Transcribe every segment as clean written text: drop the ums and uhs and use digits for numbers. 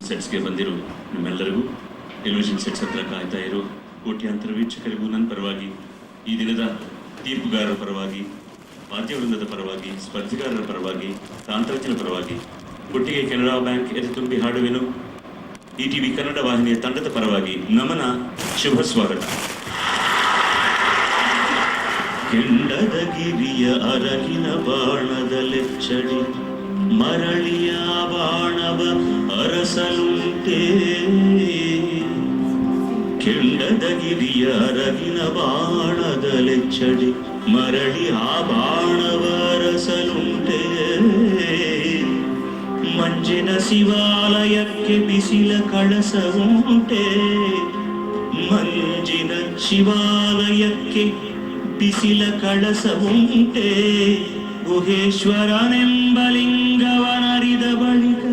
ಸೆಟ್ಸ್ಗೆ ಬಂದಿರೋ ನಿಮ್ಮೆಲ್ಲರಿಗೂ, television sets ಹತ್ರ ಕಾಯ್ತಾ ಇರೋ ಕೋಟ್ಯಾಂತರ ವೀಕ್ಷಕರಿಗೂ ನನ್ನ ಪರವಾಗಿ, ಈ ದಿನದ ತೀರ್ಪುಗಾರರ ಪರವಾಗಿ, ವಾದ್ಯವೃಂದದ ಪರವಾಗಿ, ಸ್ಪರ್ಧಿಗಾರರ ಪರವಾಗಿ, ತಾಂತ್ರಿಕರ ಪರವಾಗಿ, ಕೊಟ್ಟಿಗೆ ಕೆನರಾ ಬ್ಯಾಂಕ್ ಎದೆತುಂಬಿ ಹಾಡುವೆನು ETV ಕನ್ನಡ ವಾಹಿನಿಯ ತಂಡದ ಪರವಾಗಿ ನಮನ, ಶುಭ ಸ್ವಾಗತ. ಕೆಂಡದ ಗಿರಿಯ ಅರಗಿನ ಬಾಣದಲೆಚ್ಚಡಿ ಮರಳಿಯ ಬಾಣವ ಅರಸಲುಂಟೇ. ಕೆಂಡದ ಗಿರಿಯ ಅರಗಿನ ಬಾಣದಲೆಚ್ಚಡಿ ಮರಳಿ ಆ ಬಾಣವ ಅರಸಲುಂಟೇ. ಮಂಜಿನ ಶಿವಾಲಯಕ್ಕೆ ಬಿಸಿಲ ಕಳಸವುಂಟೆ. ಮಂಜಿನ ಶಿವಾಲಯಕ್ಕೆ ಬಿಸಿಲ ಕಳಸವುಂಟೆ. ಗುಹೇಶ್ವರನೆಂಬ ಲಿಂಗವನರಿದ ಬಳಿಕ,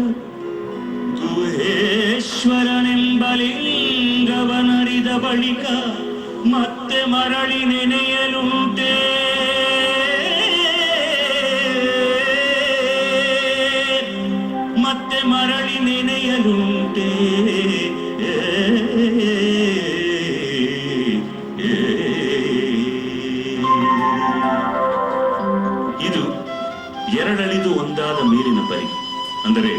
ಗುಹೇಶ್ವರನೆಂಬ ಲಿಂಗವನರಿದ ಬಳಿಕ ಮತ್ತೆ ಮರಳಿ ನೆನೆಯಲುಂಟೆ. ಮತ್ತೆ ಮರಳಿ ನೆನೆಯಲುಂಟೆ. ಇದು ಎರಡಳಿದು ಒಂದಾದ ಮೇಲಿನ ಪರಿ, ಅಂದರೆ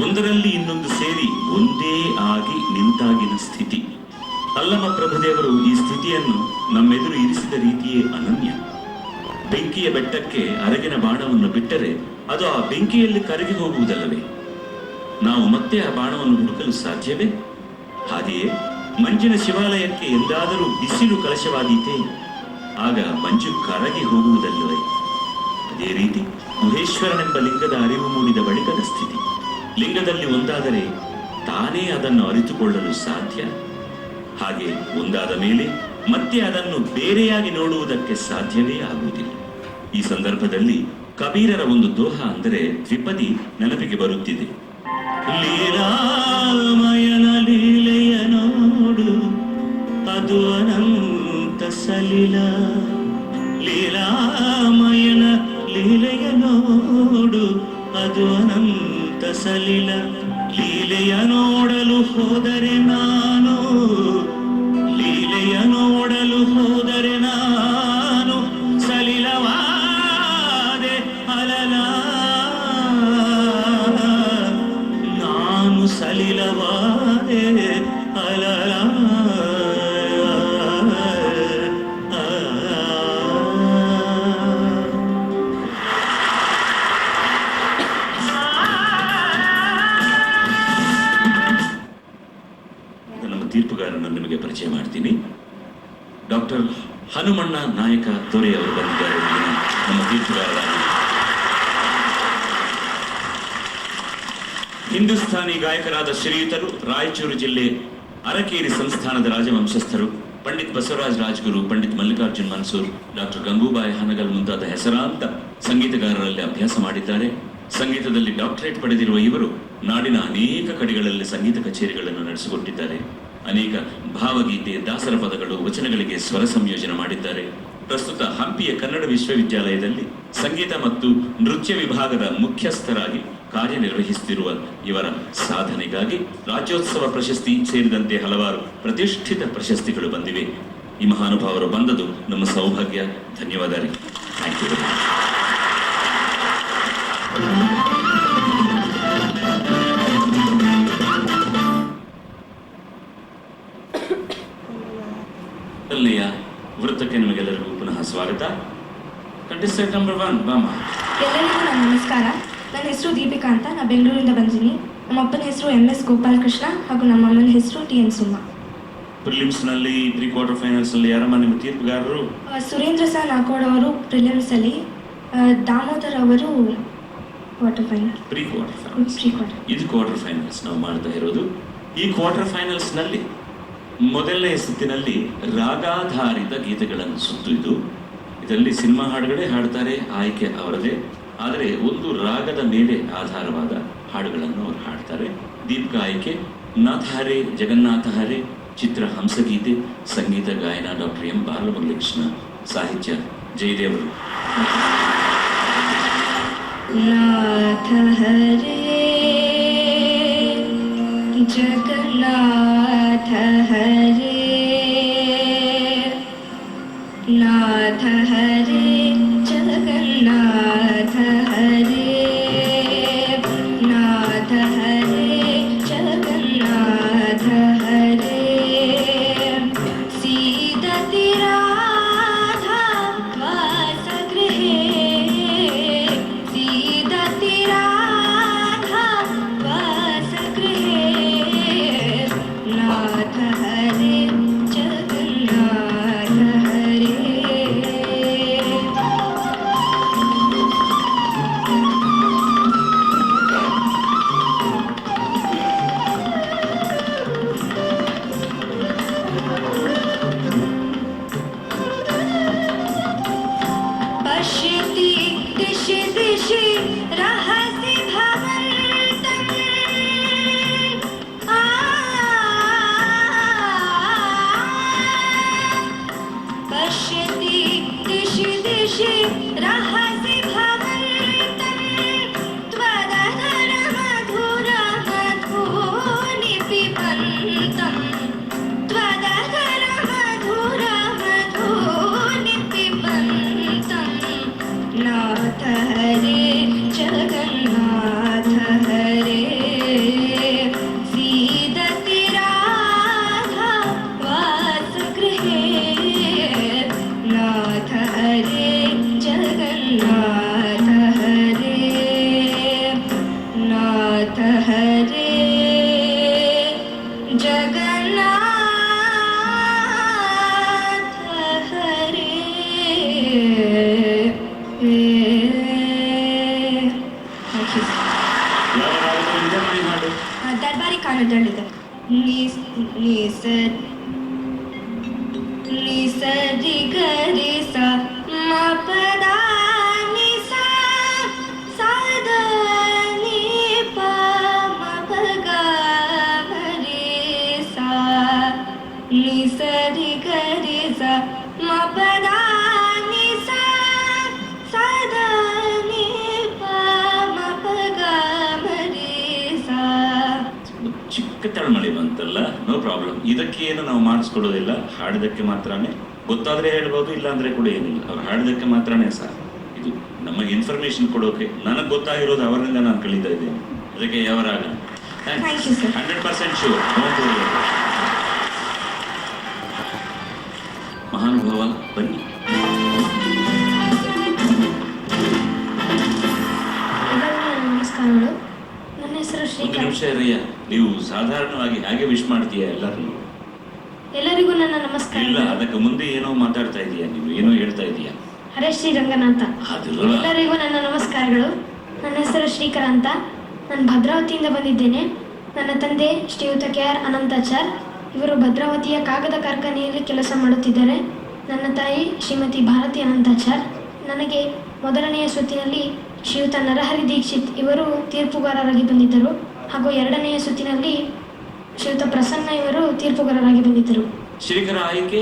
ಒಂದರಲ್ಲಿ ಇನ್ನೊಂದು ಸೇರಿ ಒಂದೇ ಆಗಿ ನಿಂತಾಗಿನ ಸ್ಥಿತಿ. ಅಲ್ಲಮ ಪ್ರಭುದೇವರು ಈ ಸ್ಥಿತಿಯನ್ನು ನಮ್ಮೆದುರು ಇರಿಸಿದ ರೀತಿಯೇ ಅನನ್ಯ. ಬೆಂಕಿಯ ಬೆಟ್ಟಕ್ಕೆ ಅರಗಿನ ಬಾಣವನ್ನು ಬಿಟ್ಟರೆ ಅದು ಆ ಬೆಂಕಿಯಲ್ಲಿ ಕರಗಿ ಹೋಗುವುದಲ್ಲವೇ? ನಾವು ಮತ್ತೆ ಆ ಬಾಣವನ್ನು ಹುಡುಕಲು ಸಾಧ್ಯವೇ? ಹಾಗೆಯೇ ಮಂಜಿನ ಶಿವಾಲಯಕ್ಕೆ ಎಂದಾದರೂ ಬಿಸಿಲು ಕಲಶವಾದೀತೆ, ಆಗ ಮಂಜು ಕರಗಿ ಹೋಗುವುದಲ್ಲವೇ? ಅದೇ ರೀತಿ ಗುಹೇಶ್ವರನೆಂಬ ಲಿಂಗದ ಅರಿವು ಮೂಡಿದ ಬಳಿಕದ ಸ್ಥಿತಿ. ಲಿಂಗದಲ್ಲಿ ಒಂದಾದರೆ ತಾನೇ ಅದನ್ನು ಅರಿತುಕೊಳ್ಳಲು ಸಾಧ್ಯ. ಹಾಗೆ ಒಂದಾದ ಮೇಲೆ ಮತ್ತೆ ಅದನ್ನು ಬೇರೆಯಾಗಿ ನೋಡುವುದಕ್ಕೆ ಸಾಧ್ಯವೇ ಆಗುವುದಿಲ್ಲ. ಈ ಸಂದರ್ಭದಲ್ಲಿ ಕಬೀರರ ಒಂದು ದೋಹ ಅಂದರೆ ದ್ವಿಪದಿ ನೆನಪಿಗೆ ಬರುತ್ತಿದೆ. ಲೀಲಾಮಯನ ಲೀಲೆಯ ನೋಡು, ಅದು ಅನಂತ ಸಲಿಲ. ಲೀಲಾಮಯನ ಲೀಲೆಯ ನೋಡು, ಅದು ಅನಂತ ಸಲಿಲ. ಲೀಲೆಯ ನೋಡಲು ಹೋದರೆ ನಾನು, ಲೀಲೆಯ ನೋಡಲು ಹೋದರೆ ನಾನು ಸಲಿಲವಾದೆ ಅಲಲ. ನಾನು ಸಲಿಲವಾದೆ ಅಲಲ. ತೀರ್ಪುಗಾರನ್ನು ನಿಮಗೆ ಪರಿಚಯ ಮಾಡ್ತೀನಿ. ಡಾಕ್ಟರ್ ಹನುಮಣ್ಣ ನಾಯಕ ದೊರೆ ಅವರು ಬಂದಿದ್ದಾರೆ ನಮ್ಮ ತೀರ್ಪುಗಾರರಾಗಿ. ಹಿಂದೂಸ್ಥಾನಿ ಗಾಯಕರಾದ ಶ್ರೀಯುತರು, ರಾಯಚೂರು ಜಿಲ್ಲೆ ಅರಕೇರಿ ಸಂಸ್ಥಾನದ ರಾಜವಂಶಸ್ಥರು, ಪಂಡಿತ್ ಬಸವರಾಜ್ ರಾಜ್ಗುರು, ಪಂಡಿತ್ ಮಲ್ಲಿಕಾರ್ಜುನ್ ಮನ್ಸೂರ್, ಡಾಕ್ಟರ್ ಗಂಗೂಬಾಯಿ ಹನಗಲ್ ಮುಂತಾದ ಹೆಸರಾಂತ ಸಂಗೀತಗಾರರಲ್ಲಿ ಅಭ್ಯಾಸ ಮಾಡಿದ್ದಾರೆ. ಸಂಗೀತದಲ್ಲಿ ಡಾಕ್ಟರೇಟ್ ಪಡೆದಿರುವ ಇವರು ನಾಡಿನ ಅನೇಕ ಕಡೆಗಳಲ್ಲಿ ಸಂಗೀತ ಕಚೇರಿಗಳನ್ನು ನಡೆಸಿಕೊಟ್ಟಿದ್ದಾರೆ. ಅನೇಕ ಭಾವಗೀತೆ, ದಾಸರ ಪದಗಳು, ವಚನಗಳಿಗೆ ಸ್ವರ ಸಂಯೋಜನೆ ಮಾಡಿದ್ದಾರೆ. ಪ್ರಸ್ತುತ ಹಂಪಿಯ ಕನ್ನಡ ವಿಶ್ವವಿದ್ಯಾಲಯದಲ್ಲಿ ಸಂಗೀತ ಮತ್ತು ನೃತ್ಯ ವಿಭಾಗದ ಮುಖ್ಯಸ್ಥರಾಗಿ ಕಾರ್ಯನಿರ್ವಹಿಸುತ್ತಿರುವ ಇವರ ಸಾಧನೆಗಾಗಿ ರಾಜ್ಯೋತ್ಸವ ಪ್ರಶಸ್ತಿ ಸೇರಿದಂತೆ ಹಲವಾರು ಪ್ರತಿಷ್ಠಿತ ಪ್ರಶಸ್ತಿಗಳು ಬಂದಿವೆ. ಈ ಮಹಾನುಭಾವರು ಬಂದದು ನಮ್ಮ ಸೌಭಾಗ್ಯ. ಧನ್ಯವಾದ ರೀ. Thank you very much. ವೃತ್ತಕ್ಕೆ ನಿಮಗೆಲ್ಲರಿಗೂ ಪುನಃ ಸ್ವಾಗತ. ಕಂಟೆಸ್ಟೆಂಟ್ ನಂಬರ್ 1 ಬಾಮ. ಎಲ್ಲರಿಗೂ ನನ್ನ ನಮಸ್ಕಾರ. ನನ್ನ ಹೆಸರು ದೀಪಿಕಾ ಅಂತ. ನಾನು ಬೆಂಗಳೂರಿಂದ ಬಂದಿದ್ದೀನಿ. ನಮ್ಮ ಅಪ್ಪನ ಹೆಸರು MS ಗೋಪಾಲಕೃಷ್ಣ ಹಾಗೂ ನಮ್ಮ ಅಮ್ಮನ ಹೆಸರು TN ಸುಮಾ. ಪ್ರಿಲಿಮ್ಸ್ ನಲ್ಲಿ ಪ್ರೀ ಕ್ವಾರ್ಟರ್ ಫೈನಲ್ಸ್ ಅಲ್ಲಿ ಯಾರಮ್ಮ ನಿಮ್ಮ ತೀರ್ಪುಗಾರರು? ಸುರೇಂದ್ರ ಸರ್ ನಾಕೋಡ್ ಅವರು ಪ್ರಿಲಿಮ್ಸ್ ಅಲ್ಲಿ, ದಾಮೋದರ್ ಅವರು quarter final. Pre quarter finals. ಇದು ಕ್ವಾರ್ಟರ್ ಫೈನಲ್ಸ್ ನಾವು ಮಾಡ್ತಾ ಇರೋದು. ಈ ಕ್ವಾರ್ಟರ್ ಫೈನಲ್ಸ್ ನಲ್ಲಿ ಮೊದಲನೇ ಸುತ್ತಿನಲ್ಲಿ ರಾಗಾಧಾರಿತ ಗೀತೆಗಳನ್ನು ಸುತ್ತು. ಇದರಲ್ಲಿ ಸಿನಿಮಾ ಹಾಡುಗಳೇ ಹಾಡ್ತಾರೆ, ಆಯ್ಕೆ ಅವರದೇ. ಆದರೆ ಒಂದು ರಾಗದ ಮೇಲೆ ಆಧಾರವಾದ ಹಾಡುಗಳನ್ನು ಅವರು ಹಾಡ್ತಾರೆ. ದೀಪಿಕಾ ಆಯ್ಕೆ ನಾಥ ಹರೇ ಜಗನ್ನಾಥ ಹರೇ, ಚಿತ್ರ ಹಂಸಗೀತೆ, ಸಂಗೀತ ಗಾಯನ ಡಾಕ್ಟರ್ M ಬಾಲಮುರಳಿಕೃಷ್ಣ, ಸಾಹಿತ್ಯ ಜಯದೇವರು. नाथ हरे ಹಾಡು. ದರ್ಬಾರಿ ಕಾನೂನಲ್ಲಿದೆ. ನೀ ನೀ ಸರ್ ನೀ ಸರಿ ಗರಿ ಸ ಮ ಪದ ನಿ ಸ ಸದ ನಿ ಪ ಮ ಪ ಗ ಗರಿ ಸ ನೀ ಸರಿ ಗರಿ ಸ ಮ ಪದ ನಿ ಸ ಸದ ನಿ ಪ ಮ ಪ ಗ ಗರಿ ಸ. ಚಿಕ್ಕ ತಳಮಳಿ ಬಂತಲ್ಲ, ನೋ ಪ್ರಾಬ್ಲಮ್. ಇದಕ್ಕೆ ಏನು ನಾವು ಮಾಡಿಸ್ಕೊಡೋದಿಲ್ಲ, ಹಾಡಿದಕ್ಕೆ ಮಾತ್ರನೇ. ಗೊತ್ತಾದ್ರೆ ಹೇಳ್ಬೋದು, ಇಲ್ಲ ಅಂದ್ರೆ ಕೂಡ ಏನಿಲ್ಲ. ಅವ್ರು ಹಾಡಿದಕ್ಕೆ ಮಾತ್ರನೇ ಸರ್. ಇದು ನಮಗೆ ಇನ್ಫಾರ್ಮೇಶನ್ ಕೊಡೋಕೆ, ನನಗೆ ಗೊತ್ತಾಗಿರೋದು ಅವರಿಂದ ನಾನು ಕಳೀತಾ ಇದ್ದೇನೆ. ಅದಕ್ಕೆ ಯಾವರಾಗ 100% ಶೂರ್. ಮಹಾನುಭಾವ ಬನ್ನಿ. ನಮಸ್ಕಾರಗಳು. ನನ್ನ ಹೆಸರು ಒಂದು ಶ್ರೀಕಾಂತ್. ನಿಮಿಷ ರಯ್ಯ, ನೀವು ಸಾಧಾರಣವಾಗಿ ಹಾಗೆ ವಿಶ್ ಮಾಡ್ತೀಯಾ ಎಲ್ಲರನ್ನು? ಎಲ್ಲರಿಗೂ ನನ್ನ ನಮಸ್ಕಾರ. ಇಲ್ಲ, ಅದಕ್ಕೆ ಮುಂದೆ ಏನೋ ಮಾತಾಡ್ತಾ ಇದೀಯಾ, ನೀವು ಏನೋ ಹೇಳ್ತಾ ಇದೀಯಾ. ಹರೇ ಶ್ರೀ ರಂಗನಾಥ. ಅದಲ್ಲ. ಎಲ್ಲರಿಗೂ ನನ್ನ ನಮಸ್ಕಾರಗಳು. ನನ್ನ ಹೆಸರು ಶ್ರೀಕರ ಅಂತ. ನಾನು ಭದ್ರಾವತಿಯಿಂದ ಬಂದಿದ್ದೇನೆ. ನನ್ನ ತಂದೆ ಶ್ರೀಯುತ KR ಅನಂತಾಚಾರ್. ಇವರು ಭದ್ರಾವತಿಯ ಕಾಗದ ಕಾರ್ಖಾನೆಯಲ್ಲಿ ಕೆಲಸ ಮಾಡುತ್ತಿದ್ದಾರೆ. ನನ್ನ ತಾಯಿ ಶ್ರೀಮತಿ ಭಾರತಿ ಅನಂತಾಚಾರ್. ನನಗೆ ಮೊದಲನೆಯ ಸುತ್ತಿನಲ್ಲಿ ಶ್ರೀಯುತ ನರಹರಿ ದೀಕ್ಷಿತ್ ಇವರು ತೀರ್ಪುಗಾರರಾಗಿ ಬಂದಿದ್ದರು, ಹಾಗೂ ಎರಡನೆಯ ಸುತ್ತಿನಲ್ಲಿ ಶ್ರೀಯುತ ಪ್ರಸನ್ನ ಇವರು ತೀರ್ಪುಗಾರರಾಗಿ ಬಂದಿದ್ದರು. ಶ್ರೀಕರ ಆಯ್ಕೆ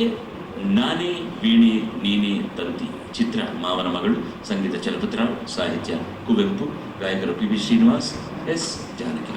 ನಾನೇ ವೀಣೆ ನೀನೇ ತಂತಿ. ಚಿತ್ರ ಮಾವನ ಮಗಳು. ಸಂಗೀತ ಚಲಪತಿರಾವ್. ಸಾಹಿತ್ಯ ಕುವೆಂಪು. ಗಾಯಕರು PB ಶ್ರೀನಿವಾಸ್, S ಜಾನಕಿ.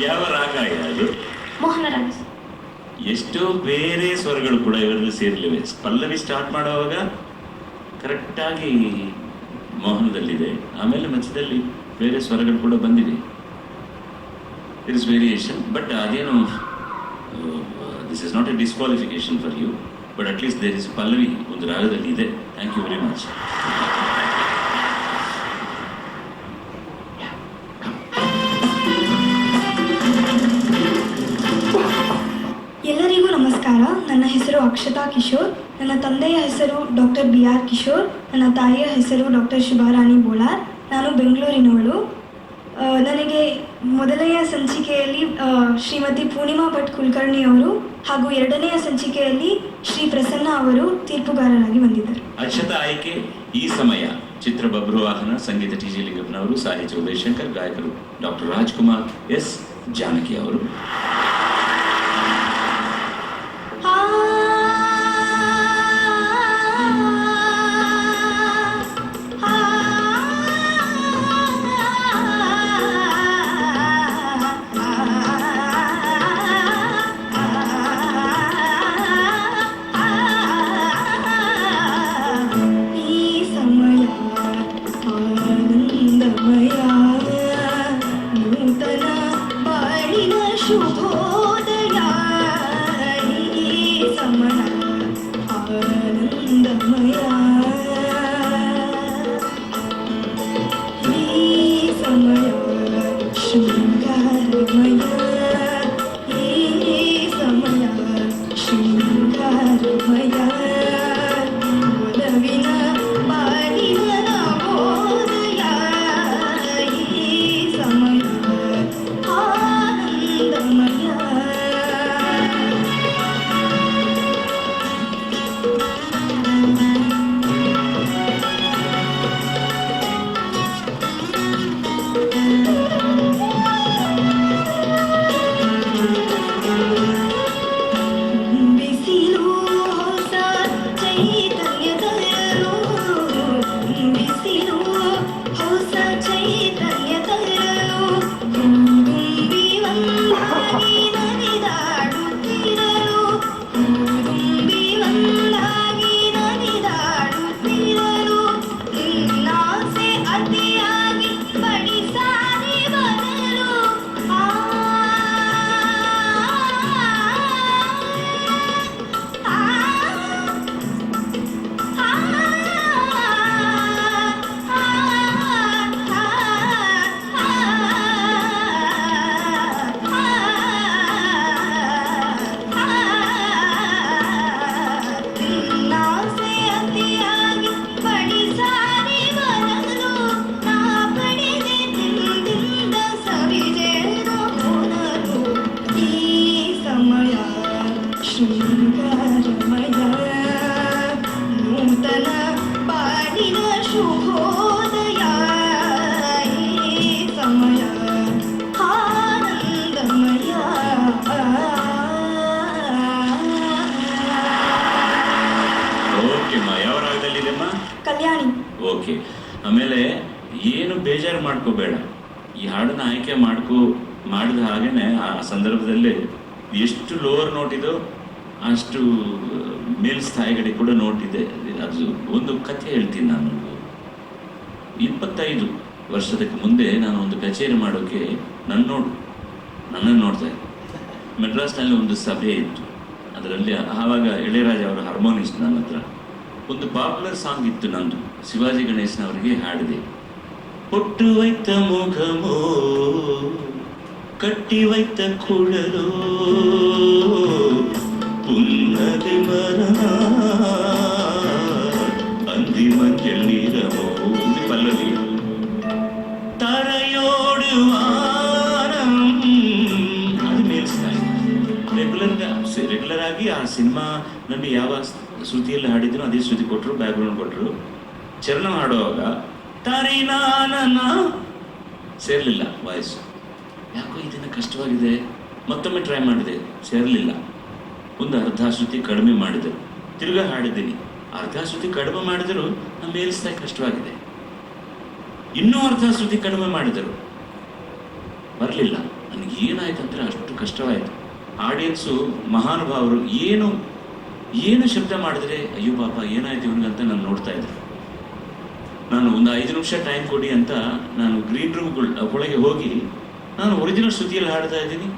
ಯಾವ ರಾಗ ಇದು? ಮೋಹನರಾಗ. ಎಷ್ಟೋ ಬೇರೆ ಸ್ವರಗಳು ಕೂಡ ಇವರಲ್ಲಿ ಸೇರಲಿವೆ. ಪಲ್ಲವಿ ಸ್ಟಾರ್ಟ್ ಮಾಡುವಾಗ ಕರೆಕ್ಟಾಗಿ ಮೋಹನದಲ್ಲಿದೆ, ಆಮೇಲೆ ಮಧ್ಯದಲ್ಲಿ ಬೇರೆ ಸ್ವರಗಳು ಕೂಡ ಬಂದಿದೆ. ಇಟ್ ಇಸ್ ವೇರಿಯೇಷನ್, ಬಟ್ ಅದೇನು, this is not a disqualification for you, but at least there is ಪಲ್ಲವಿ ಒಂದು ರಾಗದಲ್ಲಿ ಇದೆ. Thank you very much. ಎಲ್ಲರಿಗೂ ನಮಸ್ಕಾರ. ನನ್ನ ಹೆಸರು ಅಕ್ಷತಾ ಕಿಶೋರ್. ನನ್ನ ತಂದೆಯ ಹೆಸರು ಡಾಕ್ಟರ್ BR ಕಿಶೋರ್. ನನ್ನ ತಾಯಿಯ ಹೆಸರು ಡಾಕ್ಟರ್ ಶುಭಾರಾಣಿ ಬೋಳಾರ್. ನಾನು ಬೆಂಗಳೂರಿನವಳು. ನನಗೆ ಮೊದಲನೆಯ ಸಂಚಿಕೆಯಲ್ಲಿ ಶ್ರೀಮತಿ ಪೂರ್ಣಿಮಾ ಭಟ್ ಕುಲಕರ್ಣಿ ಅವರು ಹಾಗೂ ಎರಡನೆಯ ಸಂಚಿಕೆಯಲ್ಲಿ ಶ್ರೀ ಪ್ರಸನ್ನ ಅವರು ತೀರ್ಪುಗಾರರಾಗಿ ಬಂದಿದ್ದರು. ಅಕ್ಷತಾ ಆಯ್ಕೆ ಈ ಸಮಯ. ಚಿತ್ರ ಬಬ್ರುವಾಹನ. ಸಂಗೀತ TG ಲಿಂಗಪ್ಪನವರು. ಸಾಹಿತ್ಯ ಉದಯಶಂಕರ್. ಗಾಯಕರು ಡಾಕ್ಟರ್ ರಾಜ್ಕುಮಾರ್, S ಜಾನಕಿ ಅವರು. ಶುಭೋದಯ ಈ ಸಮಯ ಆನಂದಮಯ. ಓಕೆಮ್ಮ, ಯಾವ ರಾಗದಲ್ಲಿದೆಮ್ಮ? ಕಲ್ಯಾಣಿ. ಓಕೆ. ಆಮೇಲೆ ಏನು ಬೇಜಾರು ಮಾಡ್ಕೋಬೇಡ, ಈ ಹಾಡನ್ನ ಆಯ್ಕೆ ಮಾಡಿದ ಹಾಗೇನೆ ಆ ಸಂದರ್ಭದಲ್ಲಿ ಎಷ್ಟು ಲೋವರ್ ನೋಟ್ ಇದೋ ಅಷ್ಟು ಮೇಲ್ಸ್ಥಾಯಿಗಡೆ ಕೂಡ ನೋಟ್ ಇದೆ. ಅದು ಒಂದು ಕಥೆ ಹೇಳ್ತೀನಿ ನಾನು. 25 ವರ್ಷದಕ್ಕೆ ಮುಂದೆ ನಾನು ಒಂದು ಕಚೇರಿ ಮಾಡೋಕ್ಕೆ ನನ್ನನ್ನು ನೋಡ್ತಾ ಇದ್ದೆ. ಮೆಡ್ರಾಸ್ನಲ್ಲಿ ಒಂದು ಸಭೆ ಇತ್ತು. ಅದರಲ್ಲಿ ಆವಾಗ ಇಳೆಯರಾಜ ಅವರ ಹಾರ್ಮೋನಿಸ್ಟ್ ನನ್ನ ಹತ್ರ ಒಂದು ಪಾಪ್ಯುಲರ್ ಸಾಂಗ್ ಇತ್ತು ನಂದು, ಶಿವಾಜಿ ಗಣೇಶನವರಿಗೆ ಹಾಡಿದೆ. பொட்டு வைத்த முகமோ கட்டி வைத்த குழலோ புன்னகை மரனா அந்தி மஞ்சள் நிறமோ. இது பல்லவி. தரையோடு வானம், ಅದು ಮೇಲ್ಸ್ಥಾಯಿ. ರೆಗ್ಯುಲರ್ ಆಗಿ ಆ ಸಿನಿಮಾ ನನಗೆ ಯಾವ ಶ್ರುತಿಯಲ್ಲಿ ಹಾಡಿದ್ರು ಅದೇ ಶ್ರುತಿ ಕೊಟ್ಟರು, ಬ್ಯಾಕ್ಗ್ರೌಂಡ್ ಕೊಟ್ಟರು. ಚರಣ ಹಾಡುವಾಗ ತರಿನಾನನ ಸೇರಲಿಲ್ಲ ವಾಯ್ಸು. ಯಾಕೋ ಇದನ್ನು ಕಷ್ಟವಾಗಿದೆ, ಮತ್ತೊಮ್ಮೆ ಟ್ರೈ ಮಾಡಿದೆ, ಸೇರಲಿಲ್ಲ. ಒಂದು ಅರ್ಧ ಶ್ರುತಿ ಕಡಿಮೆ ಮಾಡಿದರು, ತಿರ್ಗಾ ಹಾಡಿದ್ದೀನಿ. ಅರ್ಧ ಶ್ರುತಿ ಕಡಿಮೆ ಮಾಡಿದರು, ನಮ್ಮ ಮೇಲ್ಸ್ಥಾಯಿ ಕಷ್ಟವಾಗಿದೆ. ಇನ್ನೂ ಅರ್ಧ ಶ್ರುತಿ ಕಡಿಮೆ ಮಾಡಿದರು, ಬರಲಿಲ್ಲ. ನನಗೆ ಏನಾಯ್ತಂದ್ರೆ ಅಷ್ಟು ಕಷ್ಟವಾಯಿತು. ಆಡಿಯನ್ಸು ಮಹಾನುಭಾವರು ಏನು ಶಬ್ದ ಮಾಡಿದ್ರೆ ಅಯ್ಯೋ ಪಾಪ ಏನಾಯ್ತು ಇವನಿಗಂತ ನಾನು ನೋಡ್ತಾ ಇದ್ದೆ. ನಾನು ಒಂದು 5 ನಿಮಿಷ ಟೈಮ್ ಕೊಡಿ ಅಂತ ನಾನು ಗ್ರೀನ್ ರೂಮ್ ಒಳಗೆ ಹೋಗಿ ನಾನು ಒರಿಜಿನಲ್ ಶ್ರುತಿಯಲ್ಲಿ ಹಾಡ್ತಾ ಇದ್ದೀನಿ.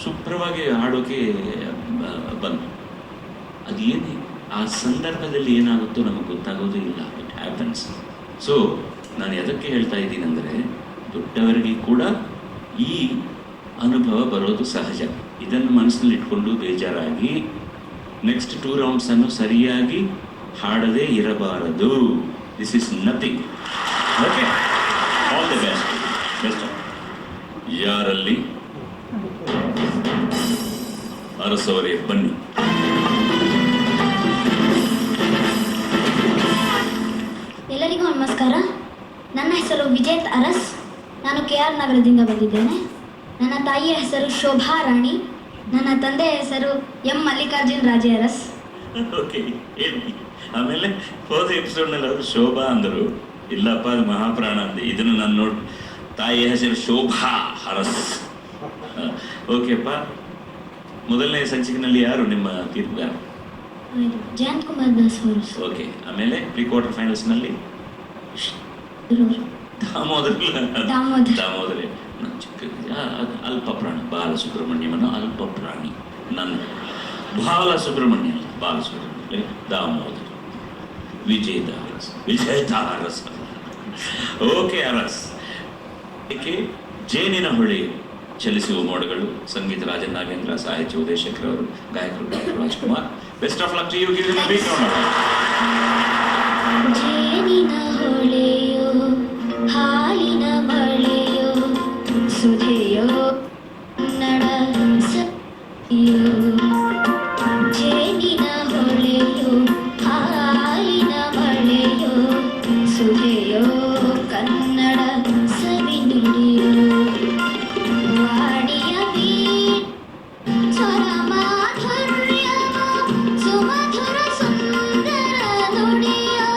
ಶುಭ್ರವಾಗಿ ಹಾಡೋಕೆ ಬಂದು ಅದೇನು ಆ ಸಂದರ್ಭದಲ್ಲಿ ಏನಾಗುತ್ತೋ ನಮಗೆ ಗೊತ್ತಾಗೋದು ಇಲ್ಲ. It happens. ಸೊ ನಾನು ಎದಕ್ಕೆ ಹೇಳ್ತಾ ಇದ್ದೀನಿ ಅಂದರೆ, ದೊಡ್ಡವರಿಗೆ ಕೂಡ ಈ ಅನುಭವ ಬರೋದು ಸಹಜ. ಇದನ್ನು ಮನಸ್ಸಿನಲ್ಲಿ ಇಟ್ಕೊಂಡು ಬೇಜಾರಾಗಿ ನೆಕ್ಸ್ಟ್ 2 ರೌಂಡ್ಸನ್ನು ಸರಿಯಾಗಿ ಹಾಡದೇ ಇರಬಾರದು. This is nothing. Okay, all the best. Best. ಯಾರಲ್ಲಿ ಅರಸವರೇ ಬನ್ನಿ. ಎಲ್ಲರಿಗೂ ನಮಸ್ಕಾರ. ನನ್ನ ಹೆಸರು ವಿಜೇತ್ ಅರಸ್. ನಾನು KR ನಗರದಿಂದ ಬಂದಿದ್ದೇನೆ. ನನ್ನ ತಾಯಿಯ ಹೆಸರು ಶೋಭಾ ರಾಣಿ. ನನ್ನ ತಂದೆಯ ಹೆಸರು M ಮಲ್ಲಿಕಾರ್ಜುನ್ ರಾಜೇ ಅರಸ್. ಓಕೆ, ಹೇಳಿ. ಆಮೇಲೆ ಹೋದ ಎಪಿಸೋಡ್ನಲ್ಲಿ ಅವರು ಶೋಭಾ ಅಂದರು. ಇಲ್ಲಪ್ಪ ಅದು ಮಹಾಪ್ರಾಣ ಅಂದೆ. ಇದನ್ನು ನಾನು ನೋಡಿ ತಾಯಿಯ ಹೆಸರು ಶೋಭಾ ಅರಸ್. ಓಕೆಪ್ಪ, ಮೊದಲನೇ ಸಂಚಿಕೆನಲ್ಲಿ ಯಾರು ನಿಮ್ಮ ತೀರ್ಪುಗಾರ? ಜಯಂತ್ ಕುಮಾರ್ ದಾಸ್ ಅವರು. ಓಕೆ, ಆಮೇಲೆ ಪ್ರೀ ಕ್ವಾರ್ಟರ್ ಫೈನಲ್ಸ್ನಲ್ಲಿ ದಾಮೋದರೇ ಚಿಕ್ಕ ಅಲ್ಪ ಪ್ರಾಣಿ ಬಾಲಸುಬ್ರಹ್ಮಣ್ಯಮನ್ನು ಅಲ್ಪ ಪ್ರಾಣಿ. ನನ್ನ ಬಾಲಸುಬ್ರಹ್ಮಣ್ಯ ಬಾಲಸುಬ್ರಹ್ಮಣ್ಯ ದಾಮೋದರ ವಿಜೇತ ಅರಸ್. ಓಕೆ ಅರಸ್. ಏಕೆ ಜೇನಿನ ಹೊಳೆ ಚಲಿಸುವ ಮೋಡಗಳು, ಸಂಗೀತ ರಾಜನ್ ನಾಗೇಂದ್ರ, ಸಾಹಿತ್ಯ ಉದಯಶೇಖರ್ ಅವರು, ಗಾಯಕರು doctor Rajkumar. Best of luck to you. Give him a big round of applause. ಜೇನಿನ ಹೊಳೆಯೋ ಹಾಲಿನ ಮಳೆಯೋ ಸುಧೆಯೋ ಕನ್ನಡ ಸತಿಯೋ. ಜೇನಿನ ಹೊಳೆಯೋ ಹಾಲಿನ ಮಳೆಯೋ ಸುಧೆಯೋ ಕನ್ನಡ ಸವಿ ನುಡಿಯೋ. ವಾಡಿಯ ಸ್ವರ ಮಾಧುರ್ಯವೋ ಸುಮಧುರ ಸುಂದರ ನುಡಿಯೋ.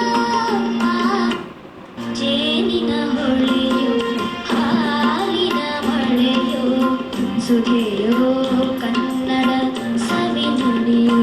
ಜೇನಿನ ಹೊಳೆಯೋ ಹಾಲಿನ ಮಳೆಯೋ ಸುಧೆಯೋ ಕನ್ನಡ ಸವಿ ನುಡಿಯೋ.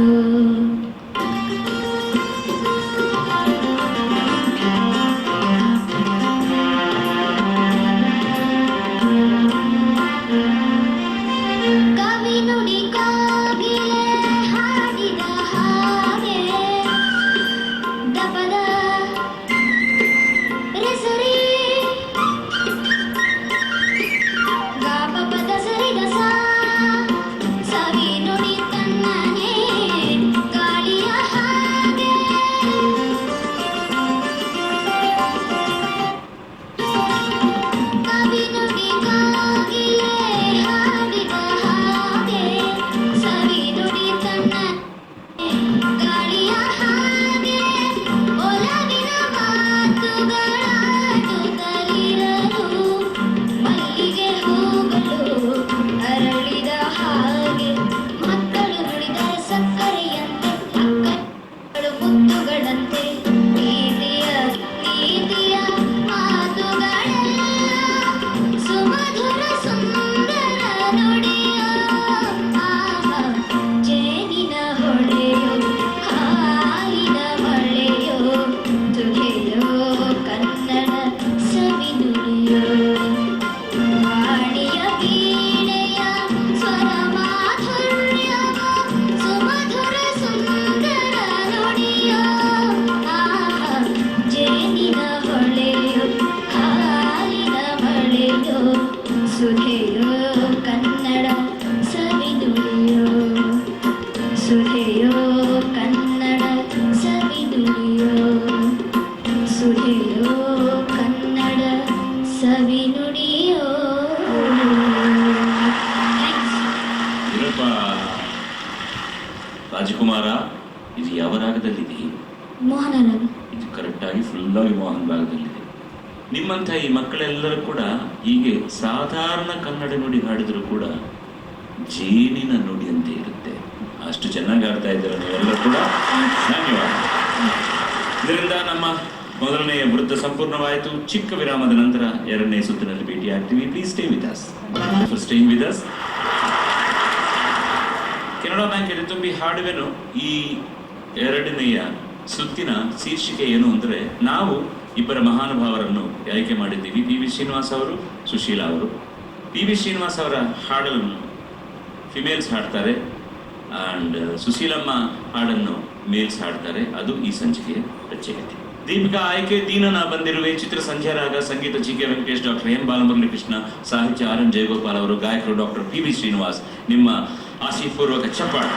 ಸುಳಿಯೋ ಕನ್ನಡ ಸವಿ ನುಡಿಯೋ. ಇರಪ್ಪ ರಾಜಕುಮಾರ, ಇದು ಯಾವ ರಾಗದಲ್ಲಿದೆ? ಮೋಹನ ರಾಗ. ಇದು ಕರೆಕ್ಟಾಗಿ ಫುಲ್ಲಾಗಿ ಮೋಹನ್ ಭಾಗದಲ್ಲಿದೆ. ನಿಮ್ಮಂಥ ಈ ಮಕ್ಕಳೆಲ್ಲರೂ ಕೂಡ ಹೀಗೆ ಸಾಧಾರಣ ಕನ್ನಡ ನುಡಿ ಹಾಡಿದ್ರು ಕೂಡ ಜೇನಿನ ನುಡಿಯಂತೆ ಇರುತ್ತೆ. ಅಷ್ಟು ಚೆನ್ನಾಗಿ ಆಡ್ತಾ ಇದ್ದೀರ ನೀವೆಲ್ಲರೂ ಕೂಡ. ಧನ್ಯವಾದ. ಇದರಿಂದ ನಮ್ಮ ಮೊದಲನೆಯ ವೃತ್ತ ಸಂಪೂರ್ಣವಾಯಿತು. ಚಿಕ್ಕ ವಿರಾಮದ ನಂತರ ಎರಡನೇ ಸುತ್ತಿನಲ್ಲಿ ಭೇಟಿ ಆಗ್ತೀವಿ. Please stay with us. For staying with us. Canada bank ಎದೆ ತುಂಬಿ ಹಾಡುವೆನು ಈ ಎರಡನೆಯ ಸುತ್ತಿನ ಶೀರ್ಷಿಕೆ ಏನು ಅಂದರೆ, ನಾವು ಇಬ್ಬರ ಮಹಾನುಭಾವರನ್ನು ಆಯ್ಕೆ ಮಾಡಿದ್ದೀವಿ. ಪಿ ವಿ ಶ್ರೀನಿವಾಸ್ ಅವರು, ಸುಶೀಲಾ ಅವರು. ಪಿ ವಿ ಶ್ರೀನಿವಾಸ್ ಅವರ ಹಾಡನ್ನು ಫಿಮೇಲ್ಸ್ ಹಾಡ್ತಾರೆ ಆ್ಯಂಡ್ ಸುಶೀಲಮ್ಮ ಹಾಡನ್ನು ಮೇಲ್ಸ್ ಹಾಡ್ತಾರೆ. ಅದು ಈ ಸಂಚಿಕೆಯ ಪ್ರತ್ಯೇಕತೆ. ದೀಪಿಕಾ ಆಯ್ಕೆ ದೀನನ ಬಂದಿರುವೆ. ಚಿತ್ರ ಸಂಧ್ಯಾ ರಾಗ, ಸಂಗೀತ G K Venkatesh, doctor M Balamurali Krishna, ಸಾಹಿತ್ಯ ಆರ್ ಎನ್ ಜಯಗೋಪಾಲ್ ಅವರು, ಗಾಯಕರು ಡಾಕ್ಟರ್ ಪಿ ವಿ ಶ್ರೀನಿವಾಸ್. ನಿಮ್ಮ ಆಶೀಪೂರ್ವಕ ಚಪ್ಪಾಳೆ.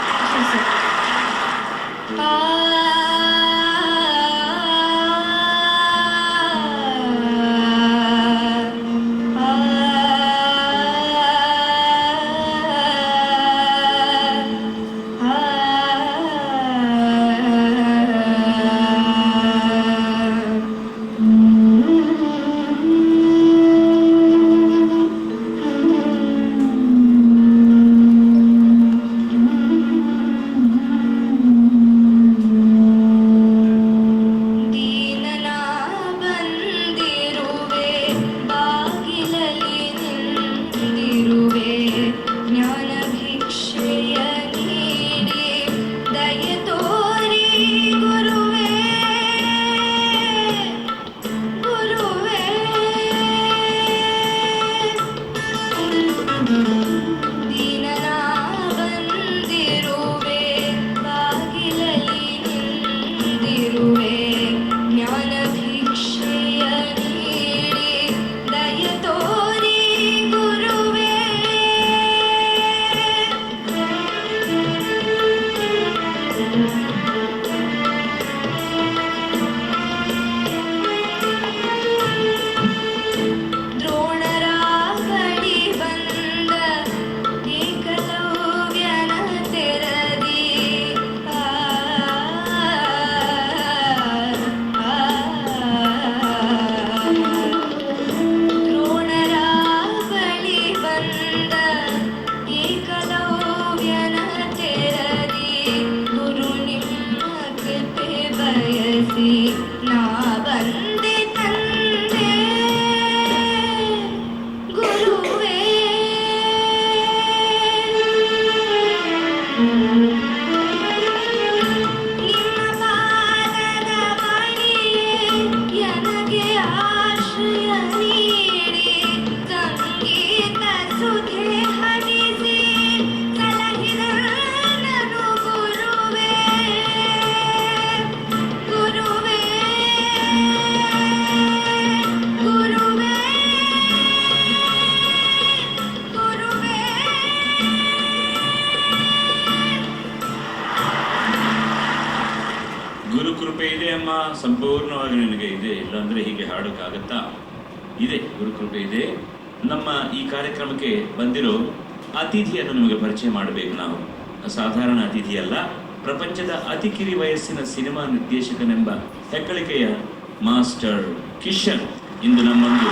ಗುರುಕೃಪೆ ಇದೆ ಅಮ್ಮ, ಸಂಪೂರ್ಣವಾಗಿ ನನಗೆ ಇದೆ. ಇಲ್ಲಾಂದ್ರೆ ಹೀಗೆ ಹಾಡೋಕ್ಕಾಗತ್ತಾ? ಇದೆ, ಗುರುಕೃಪೆ ಇದೆ. ನಮ್ಮ ಈ ಕಾರ್ಯಕ್ರಮಕ್ಕೆ ಬಂದಿರೋ ಅತಿಥಿಯನ್ನು ನಿಮಗೆ ಪರಿಚಯ ಮಾಡಬೇಕು. ನಾವು ಸಾಧಾರಣ ಅತಿಥಿ ಅಲ್ಲ, ಪ್ರಪಂಚದ ಅತಿ ಕಿರಿ ವಯಸ್ಸಿನ ಸಿನಿಮಾ ನಿರ್ದೇಶಕನೆಂಬ ಹೆಗ್ಗಳಿಕೆಯ ಮಾಸ್ಟರ್ ಕಿಶನ್ ಇಂದು ನಮ್ಮೊಂದು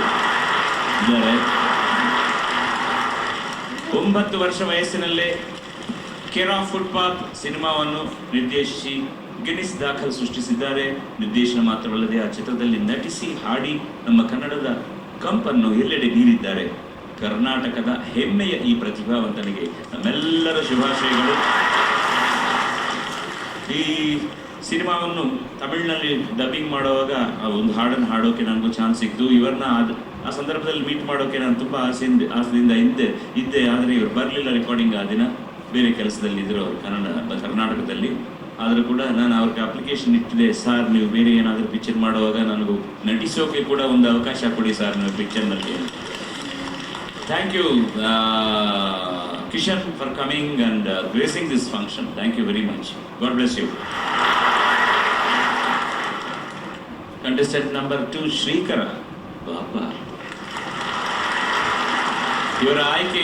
ಇದ್ದಾರೆ. 9 ವರ್ಷ ವಯಸ್ಸಿನಲ್ಲೇ ಕೆರಾ ಫುಟ್ಪಾತ್ ಸಿನಿಮಾವನ್ನು ನಿರ್ದೇಶಿಸಿ ಗಿನ್ನಿಸ್ ದಾಖಲೆ ಸೃಷ್ಟಿಸಿದ್ದಾರೆ. ನಿರ್ದೇಶನ ಮಾತ್ರವಲ್ಲದೆ ಆ ಚಿತ್ರದಲ್ಲಿ ನಟಿಸಿ ಹಾಡಿ ನಮ್ಮ ಕನ್ನಡದ ಕಂಪನ್ನು ಎಲ್ಲೆಡೆ ಬೀರಿದ್ದಾರೆ. ಕರ್ನಾಟಕದ ಹೆಮ್ಮೆಯ ಈ ಪ್ರತಿಭಾವಂತನಿಗೆ ನಮ್ಮೆಲ್ಲರ ಶುಭಾಶಯಗಳು. ಈ ಸಿನಿಮಾವನ್ನು ತಮಿಳಿನಲ್ಲಿ ಡಬ್ಬಿಂಗ್ ಮಾಡುವಾಗ ಒಂದು ಹಾಡನ್ನು ಹಾಡೋಕೆ ನನಗೂ ಚಾನ್ಸ್ ಸಿಕ್ತು. ಇವರನ್ನ ಆ ಸಂದರ್ಭದಲ್ಲಿ ಮೀಟ್ ಮಾಡೋಕೆ ನಾನು ತುಂಬ ಆಸೆಯಿಂದ ಇದ್ದೆ. ಆದರೆ ಇವರು ಬರಲಿಲ್ಲ ರೆಕಾರ್ಡಿಂಗ್ ಆ ದಿನ. ಬೇರೆ ಕೆಲಸದಲ್ಲಿ ಇದ್ರು ಅವರು ಕರ್ನಾಟಕದಲ್ಲಿ. ಆದರೂ ಕೂಡ ನಾನು ಅವ್ರಿಗೆ ಅಪ್ಲಿಕೇಶನ್ ಇಟ್ಟಿದೆ, ಸರ್ ನೀವು ಬೇರೆ ಏನಾದರೂ ಪಿಕ್ಚರ್ ಮಾಡುವಾಗ ನನಗೂ ನಟಿಸೋಕೆ ಕೂಡ ಒಂದು ಅವಕಾಶ ಕೊಡಿ ಸರ್ ನೀವು ಪಿಕ್ಚರ್ನಲ್ಲಿ. Thank you Kishan for coming and gracing this function. Thank you very much. God bless you. Contestant number 2 Shrikara. Baba, ಇವರ ಆಯ್ಕೆ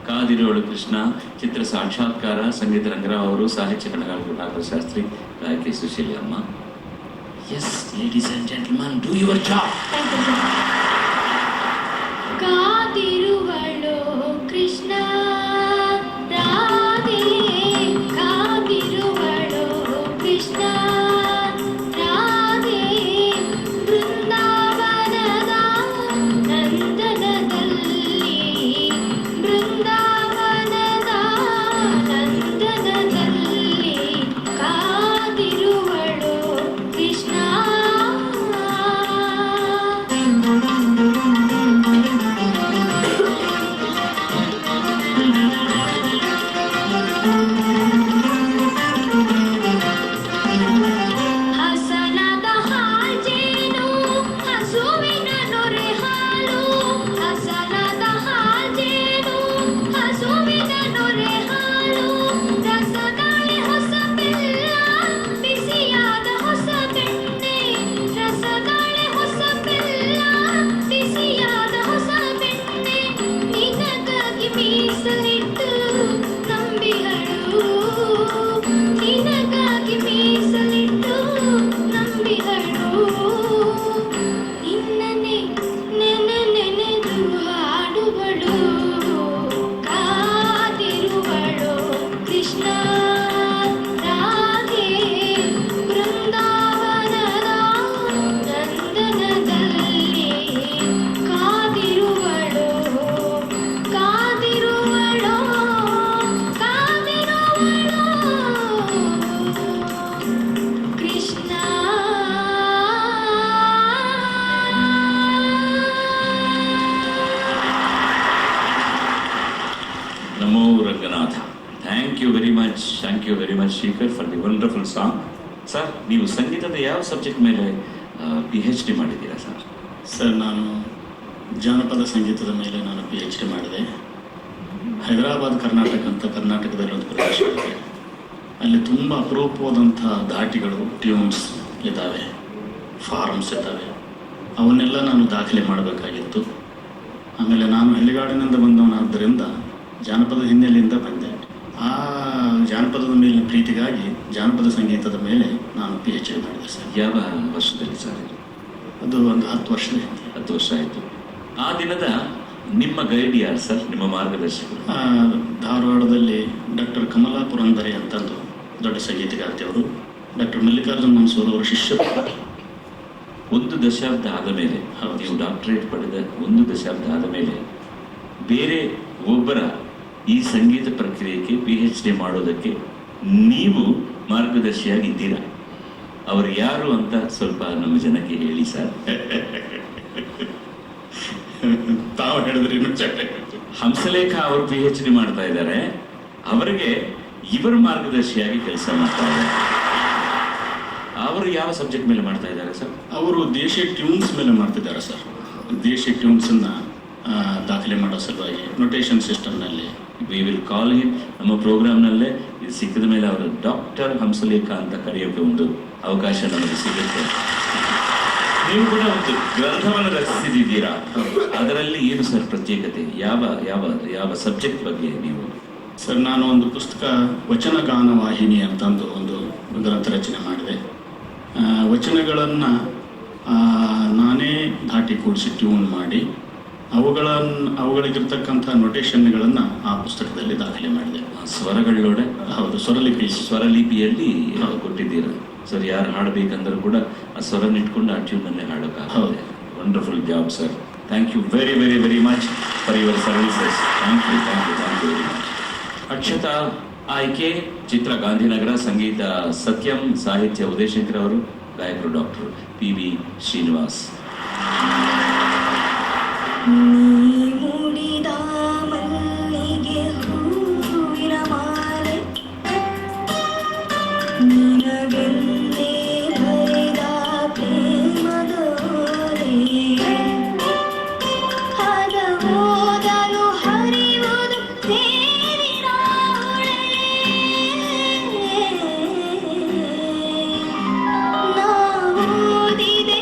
ಕಾದಿರೋಳು ಕೃಷ್ಣ, ಚಿತ್ರ ಸಾಕ್ಷಾತ್ಕಾರ, ಸಂಗೀತ ರಂಗರಾವ್ ಅವರು, ಸಾಹಿತ್ಯ ಕಣಗಾರರು ಡಾಕ್ಟರ್ ಶಾಸ್ತ್ರಿ, ಗಾಯಕಿ Susheeli Amma. Yes ladies and gentleman, do your job. ಕಾದಿರುವಳು ಕೃಷ್ಣ ರಾಧೆ, ಕಾದಿರುವಳು ಕೃಷ್ಣ ರಾಧೆ, ಬೃಂದಾವನದ ನಂದನದಲ್ಲಿ, ಬೃಂದಾವನದ ನಂದನದಲ್ಲಿ ಕಾದಿರುವಳು ಕೃಷ್ಣ. ಹಸನದ ಹಾಲ್ಜೇನು ಹಸುವಿನ ನೊರೆ ಹಾಲು, ಹಸನದ ಹಾಲ್ಜೇನು ಹಸುವಿನ ನೊರೆ ಹಾಲು, ರಸಗಾಳಿ ಹೊಸ ಬೆಲ್ಲ ಬಿಸಿಯಾದ ಹೊಸ ಬೆಣ್ಣೆ, ರಸಗಾಳಿ ಹೊಸ ಬೆಲ್ಲ ಬಿಸಿಯಾದ ಹೊಸ ಬೆಣ್ಣೆ, ನಿನಗಾಗಿ ಮೀಸಲಿಟ್ಟು ನಂಬಿಹಳು, ನಿನಗಾಗಿ ಮೀಸಲಿಟ್ಟು ನಂಬಿಹಳು, ನಿನ್ನನೆ ನೆನೆದು ಹಾಡುವಳು, ಕಾದಿರುವಳು ಕೃಷ್ಣ ರಾಧೆ, ಬೃಂದಾವನದ ನಂದನದಲ್ಲಿ ಕಾದಿರುವಳು, ಕಾದಿರುವಳು, ಕಾದಿರುವಳು ಕೃಷ್ಣ. ನಮೋ Ranganatha. Thank you very much Shrikar for the wonderful song. Sir, ನೀವು ಸಂಗೀತದ ಯಾವ ಸಬ್ಜೆಕ್ಟ್ ಮೇಲೆ PhD ಮಾಡಿದ್ದೀರಾ ಸರ್? ಸರ್, ನಾನು ಜಾನಪದ ಸಂಗೀತದ ಮೇಲೆ ನಾನು PhD ಮಾಡಿದೆ. ಹೈದರಾಬಾದ್ ಕರ್ನಾಟಕ ಅಂತ ಕರ್ನಾಟಕದಲ್ಲಿ ಒಂದು ಪ್ರದೇಶ ಇದೆ. ಅಲ್ಲಿ ತುಂಬ ಅಪರೂಪವಾದಂಥ ಧಾಟಿಗಳು, ಟ್ಯೂನ್ಸ್ ಇದ್ದಾವೆ, ಫಾರ್ಮ್ಸ್ ಇದ್ದಾವೆ. ಅವನ್ನೆಲ್ಲ ನಾನು ದಾಖಲೆ ಮಾಡಬೇಕಾಗಿತ್ತು. ಆಮೇಲೆ ನಾನು ಹಳ್ಳಿಗಾಡಿನಿಂದ ಬಂದವನಾದ್ದರಿಂದ ಜಾನಪದ ಹಿನ್ನೆಲೆಯಿಂದ ಬಂದೆ. ಆ ಜಾನಪದದ ಮೇಲಿನ ಪ್ರೀತಿಗಾಗಿ ಜಾನಪದ ಸಂಗೀತದ ಮೇಲೆ ನಾನು PhD ಮಾಡಿದೆ ಸರ್. ಯಾವ ವರ್ಷದಲ್ಲಿ ಸರ್ ಇದು? ಅದು ಒಂದು 10 ವರ್ಷದ ಹಿಂದೆ. 10 ವರ್ಷ ಆಯಿತು. ಆ ದಿನದ ನಿಮ್ಮ ಗೈಡ್ ಯಾರು ಸರ್, ನಿಮ್ಮ ಮಾರ್ಗದರ್ಶಕರು? ಧಾರವಾಡದಲ್ಲಿ ಡಾಕ್ಟರ್ ಕಮಲಾ ಪುರಂದರೆ ಅಂತಂದು ದೊಡ್ಡ ಸಂಗೀತಗಾರ್ತಿಯವರು, ಡಾಕ್ಟರ್ ಮಲ್ಲಿಕಾರ್ಜುನ್ ಮನ್ಸೂರ್ ಅವರ ಶಿಷ್ಯರು. 1 ದಶಾಬ್ದ ಆದ ಮೇಲೆ, ನೀವು ಡಾಕ್ಟರೇಟ್ ಪಡೆದ 1 ದಶಾಬ್ದ ಆದ ಮೇಲೆ ಬೇರೆ ಒಬ್ಬರ ಈ ಸಂಗೀತ ಪ್ರಕ್ರಿಯೆಗೆ PhD ಮಾಡೋದಕ್ಕೆ ನೀವು ಮಾರ್ಗದರ್ಶಿಯಾಗಿದ್ದೀರಾ. ಅವರು ಯಾರು ಅಂತ ಸ್ವಲ್ಪ ನಮ್ಮ ಜನಕ್ಕೆ ಹೇಳಿ ಸರ್. ತಾವು ಹೇಳಿದ್ರೆ ಇನ್ನೂ ಹಂಸಲೇಖ ಅವರು PhD ಮಾಡ್ತಾ ಇದ್ದಾರೆ, ಅವರಿಗೆ ಇವರು ಮಾರ್ಗದರ್ಶಿಯಾಗಿ ಕೆಲಸ ಮಾಡ್ತಾ ಇದ್ದಾರೆ. ಅವರು ಯಾವ ಸಬ್ಜೆಕ್ಟ್ ಮೇಲೆ ಮಾಡ್ತಾ ಇದ್ದಾರೆ ಸರ್? ಅವರು ದೇಶೀಯ ಟ್ಯೂನ್ಸ್ ಮೇಲೆ ಮಾಡ್ತಿದ್ದಾರೆ ಸರ್. ದೇಶೀಯ ಟ್ಯೂನ್ಸನ್ನು ದಾಖಲೆ ಮಾಡೋ ಸಲುವಾಗಿ ನೊಟೇಷನ್ ಸಿಸ್ಟಮ್ನಲ್ಲಿ ವಿ ವಿಲ್ ಕಾಲ್ ಹಿಮ್. ನಮ್ಮ ಪ್ರೋಗ್ರಾಮ್ನಲ್ಲೇ ಇದು ಸಿಕ್ಕಿದ ಮೇಲೆ ಅವರು ಡಾಕ್ಟರ್ ಹಂಸಲೇಖ ಅಂತ ಕರೆಯೋಕೆ ಒಂದು ಅವಕಾಶ ನಮಗೆ ಸಿಗುತ್ತೆ. ನೀವು ಕೂಡ ಒಂದು ಗ್ರಂಥವನ್ನು ರಚಿಸಿದ್ದೀರಾ, ಅದರಲ್ಲಿ ಏನು ಸರ್ ಪ್ರತ್ಯೇಕತೆ? ಯಾವ ಯಾವ ಯಾವ ಸಬ್ಜೆಕ್ಟ್ ಬಗ್ಗೆ ನೀವು? ಸರ್, ನಾನು ಒಂದು ಪುಸ್ತಕ ವಚನಗಾನ ವಾಹಿನಿ ಅಂತಂದು ಒಂದು ಗ್ರಂಥ ರಚನೆ ಮಾಡಿದೆ. ವಚನಗಳನ್ನು ನಾನೇ ಧಾಟಿ ಕೂಡಿಸಿ ಟ್ಯೂನ್ ಮಾಡಿ ಅವುಗಳಿಗಿರ್ತಕ್ಕಂಥ ನೊಟೇಷನ್ಗಳನ್ನು ಆ ಪುಸ್ತಕದಲ್ಲಿ ದಾಖಲೆ ಮಾಡಿದೆ. ಸ್ವರಗಳೊಡೆ? ಹೌದು, ಸ್ವರಲಿಪಿಯಲ್ಲಿ ಕೊಟ್ಟಿದ್ದೀರಾ ಸರ್. ಯಾರು ಹಾಡಬೇಕಂದ್ರೂ ಕೂಡ ಆ ಸ್ವರನಿಟ್ಕೊಂಡು ಆ ಟ್ಯೂನಲ್ಲೇ ಹಾಡೋಕ್ಕಾಗುತ್ತೆ. Wonderful job sir. Thank you very much for your services. Thank you very much. Akshata ಆಯ್ಕೆ ಚಿತ್ರ ಗಾಂಧಿನಗರ, ಸಂಗೀತ ಸತ್ಯಂ, ಸಾಹಿತ್ಯ ಉದಯಶಂಕರ್ ಅವರು, ಗಾಯಕರು ಡಾಕ್ಟರ್ PB ಶ್ರೀನಿವಾಸ್. ಮೂಡಿದ ಮಲ್ಲಿಗೆ ಹೂವಿನ ಮಾಲೆ, ನಿನಗೆಂದೇ ಬರೆದ ಪ್ರೇಮದೋಲೆ, ಹದ ಓದಲು ಹರಿಯುವುದು ತೇರಿನ ಹೊಳೆ, ನಾ ಓದಿದೆ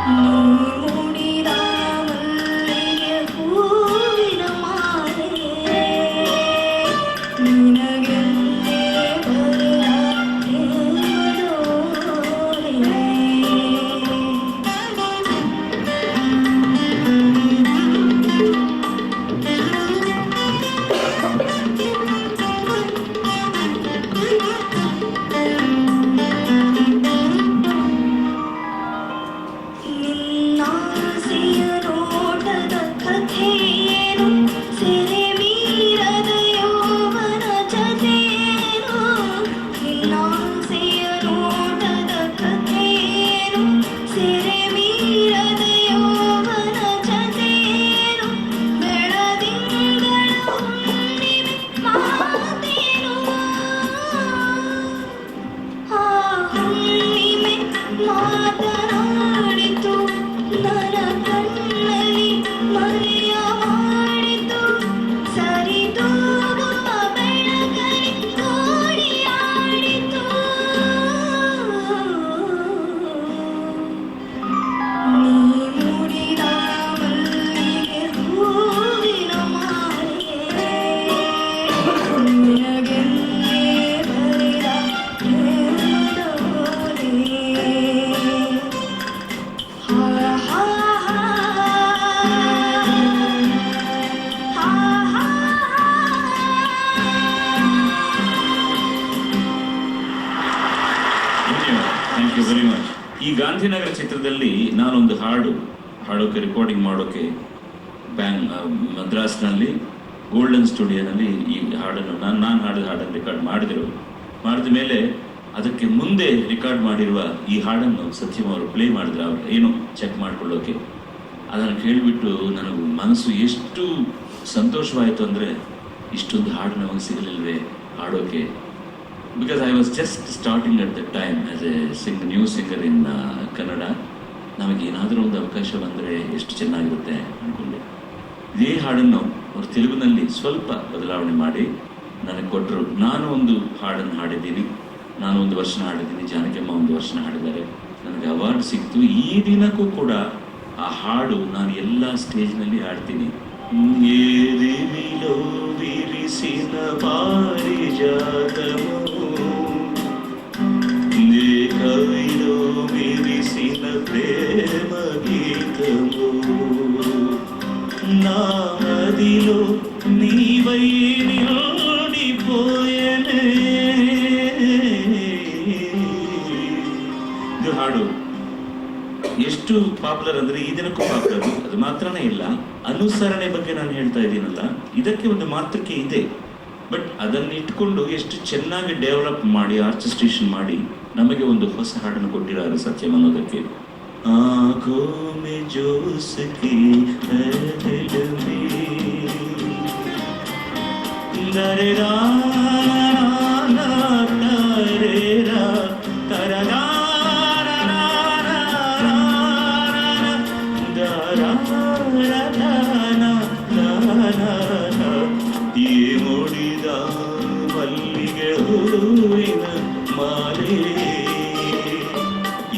ಮೂಡಿದ ಮಲ್ಲಿಗೆ ಹೂವಿನ ಮಾಲೆ ನಿನಗೆಲ್ಲೇ ಬರೆದ ಪ್ರೇಮದೋಲೆ. ನಿನ್ನಾಸೆಯ ನೋಟದ ಕಥೆಯೇನು, ಸೆರೆ ಮೀರದ ಯೌವನ ಜತೆಯೇನು. ನಿನ್ನಾಸೆಯ ನೋಟದ ಕಥೆಯೇನು, ಸೆರೆ ಮೀರದ ಯೌವನ ಜತೆಯೇನು. ಬೆಳದಿಂಗಳ ಹುಣ್ಣಿಮೆ ಮಾತೇನು, ಆ ಹುಣ್ಣಿಮೆ ಮಾತನಾಡಿತು ನನ್ನ ಕಣ್ಣಲ್ಲಿ ಮರೆಯ ಮಾಡಿತು. ಸರಿದೂಗುವ ಬೆಳಕಲ್ಲಿ ಓಡಿಯಾಡಿತು. ನೀ ಮೂಡಿದ ಮಲ್ಲಿಗೆ ಹೂವಿನ ಮಾಲೆ ನಿನಗೆಲ್ಲೇ ಬರೆದ ಪ್ರೇಮದೋಲೆ. ಹಾ ಹಾ ಹಾ ಹಾ ಹಾ. Thank you very much. ಈ ಗಾಂಧಿನಗರ ಚಿತ್ರದಲ್ಲಿ ನಾನೊಂದು ಹಾಡೋಕೆ ರೆಕಾರ್ಡಿಂಗ್ ಮಾಡೋಕೆ ಮದ್ರಾಸ್ನಲ್ಲಿ ಗೋಲ್ಡನ್ ಸ್ಟುಡಿಯೋನಲ್ಲಿ ಈ ಹಾಡನ್ನು ನಾನು ಹಾಡಿದ ಹಾಡನ್ನು ರೆಕಾರ್ಡ್ ಮಾಡಿದ ಮೇಲೆ ಅದಕ್ಕೆ ಮುಂದೆ ರೆಕಾರ್ಡ್ ಮಾಡಿರುವ ಈ ಹಾಡನ್ನು ಸತ್ಯಂ ಅವರು ಪ್ಲೇ ಮಾಡಿದ್ರು. ಅವ್ರು ಏನು ಚೆಕ್ ಮಾಡ್ಕೊಳ್ಳೋಕೆ ಅದನ್ನು ಕೇಳಿಬಿಟ್ಟು ನನಗೂ ಮನಸ್ಸು ಎಷ್ಟು ಸಂತೋಷವಾಯಿತು ಅಂದರೆ, ಇಷ್ಟೊಂದು ಹಾಡು ನಮಗೆ ಸಿಗಲಿಲ್ವೇ ಹಾಡೋಕೆ. Because I was just starting at the time as a new singer in Kannada. ನಮಗೇನಾದರೂ ಒಂದು ಅವಕಾಶ ಬಂದರೆ ಎಷ್ಟು ಚೆನ್ನಾಗಿರುತ್ತೆ ಅಂದ್ಕೊಂಡೆ. ಇದೇ ಹಾಡನ್ನು ಅವರು ತೆಲುಗಿನಲ್ಲಿ ಸ್ವಲ್ಪ ಬದಲಾವಣೆ ಮಾಡಿ ನನಗೆ ಕೊಟ್ಟರು. ನಾನು ಒಂದು ಹಾಡನ್ನು ಹಾಡಿದ್ದೀನಿ, ನಾನು ಒಂದು ವರ್ಷ ಹಾಡಿದ್ದೀನಿ, ಜಾನಕಮ್ಮ ಒಂದು ವರ್ಷ ಹಾಡಿದ್ದಾರೆ, ನನಗೆ ಅವಾರ್ಡ್ ಸಿಕ್ತು. ಈ ದಿನಕ್ಕೂ ಕೂಡ ಆ ಹಾಡು ನಾನು ಎಲ್ಲ ಸ್ಟೇಜ್ನಲ್ಲಿ ಹಾಡ್ತೀನಿ. ಏರಿವಿಲೋ ವಿರಿಸಿನ ಪಾರಿಜಾತಮೋ, ಕವಿಲೋ ವಿರಿಸಿನ ಪ್ರೇಮ ಗೀತಮೋ, నామదిలో నీవై నిండిపోయెనే. ಇದು ಹಾಡು ಎಷ್ಟು ಪಾಪ್ಯುಲರ್ ಅಂದ್ರೆ ಈ ದಿನಕ್ಕೂ ಪಾಪ್ಯುಲರ್. ಅದು ಮಾತ್ರನೇ ಇಲ್ಲ, ಅನುಸರಣೆ ಬಗ್ಗೆ ನಾನು ಹೇಳ್ತಾ ಇದ್ದೀನಲ್ಲ, ಇದಕ್ಕೆ ಒಂದು ಮಾತೃಕೆ ಇದೆ. ಬಟ್ ಅದನ್ನ ಇಟ್ಕೊಂಡು ಎಷ್ಟು ಚೆನ್ನಾಗಿ ಡೆವಲಪ್ ಮಾಡಿ ಆರ್ಕೆಸ್ಟ್ರೇಷನ್ ಮಾಡಿ ನಮಗೆ ಒಂದು ಹೊಸ ಹಾಡನ್ನು ಕೊಟ್ಟಿದ್ದಾರೆ ಸತ್ಯಂ ಅನ್ನೋದಕ್ಕೆ. आँखों में जोश की है दिल में, दरे रा ना तरे रा तरा रा रा रा रा रा रा रा रा. ಈ ಮುಡಿದ ಮಲ್ಲಿಗೆ ಹೂವಿನ ಮಾಲೆ,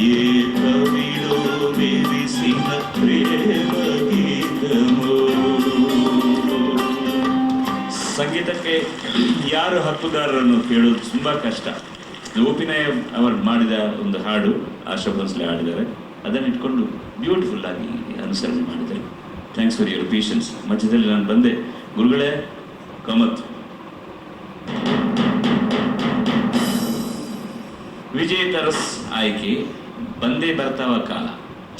ಈ ಕವಿಲೋ ವಿರಿಸಿನ ಪ್ರೇಮ ಗೀತಮೋ. ಸಂಗೀತಕ್ಕೆ ಯಾರು ಹಕ್ಕುದಾರರನ್ನು ಕೇಳೋದು ತುಂಬಾ ಕಷ್ಟ. ಗೋಪಿನಾಯ ಅವರು ಮಾಡಿದ ಒಂದು ಹಾಡು ಆಶಾ ಭೋಸ್ಲೆ ಹಾಡಿದ್ದಾರೆ, ಅದನ್ನು ಇಟ್ಕೊಂಡು ಬ್ಯೂಟಿಫುಲ್ ಆಗಿ ಅನುಸರಣೆ ಮಾಡಿದ್ದಾರೆ. Thanks for your patience. ಮಧ್ಯದಲ್ಲಿ ನಾನು ಬಂದೆ, ಗುರುಗಳೇ ಕಮತ್. ವಿಜಯ್ ತರಸ್ ಆಯ್ಕೆ ಬಂದೇ ಬರ್ತಾವ ಕಾಲ,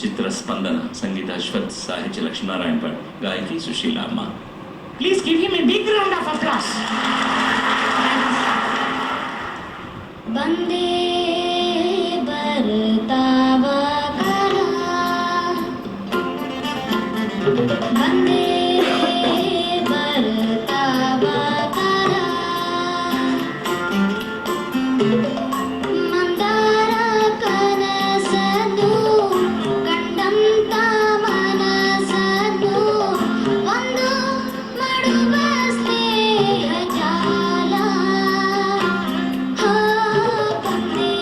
ಚಿತ್ರ ಸ್ಪಂದನ, ಸಂಗೀತ ಅಶ್ವಥ್, ಸಾಹಿತ್ಯ ಲಕ್ಷ್ಮೀನಾರಾಯಣ ಭಟ್, ಗಾಯಕಿ ಸುಶೀಲಾ ಅಮ್ಮ. Please give him a big round of applause. ಬಂದೇ ಬರ್ತಾವ ಕಾಲ, ಬಂದೇ ಬರ್ತಾವ ಕಾಲ, ಮಂದಾರ ಕನಸನು ಕಂಡಂತ ಮನಸನು ಒಂದು ಮಾಡುವ ಸ್ನೇಹ ಜಾಲ. ಬಂದೇ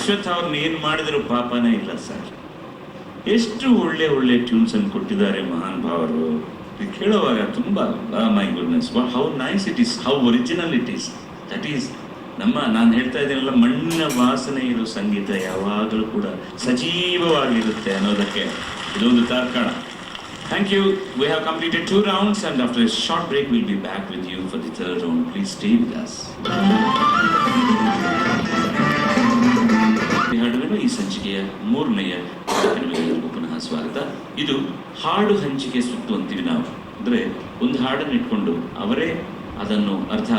ಅಶ್ವಥ್ ಅವ್ರನ್ನ ಏನ್ ಮಾಡಿದ್ರು ಪಾಪನೇ ಇಲ್ಲ ಸರ್. ಎಷ್ಟು ಒಳ್ಳೆ ಒಳ್ಳೆ ಟ್ಯೂನ್ಸ್ ಅನ್ನು ಕೊಟ್ಟಿದ್ದಾರೆ ಮಹಾನ್ ಭಾವರು. ಕೇಳುವಾಗ ತುಂಬಾ my goodness, how nice it is, how original it is. That is ನಾನು ಹೇಳ್ತಾ ಇದ್ದೀನಲ್ಲ, ಮಣ್ಣಿನ ವಾಸನೆ ಇರೋ ಸಂಗೀತ ಯಾವಾಗಲೂ ಕೂಡ ಸಜೀವವಾಗಿರುತ್ತೆ ಅನ್ನೋದಕ್ಕೆ ಇದೊಂದು ತಾರ್ಕಾಣ. Thank you. We have completed 2 rounds, and after a short break we'll be back with you for the 3rd round. Please stay with us. ಹಾಡುಗಳು ಈ ಸಂಚಿಕೆಯ 3ನೆಯ ಕಾರ್ಯಕ್ರಮಕ್ಕೆ ಪುನಃ ಸ್ವಾಗತ. ಇದು ಹಾಡು ಹಂಚಿಕೆ ಸುತ್ತು ಅಂತೀವಿ ನಾವು. ಅಂದ್ರೆ ಒಂದು ಹಾಡನ್ನು ಇಟ್ಕೊಂಡು ಅವರೇ ಅದನ್ನು ಅರ್ಥ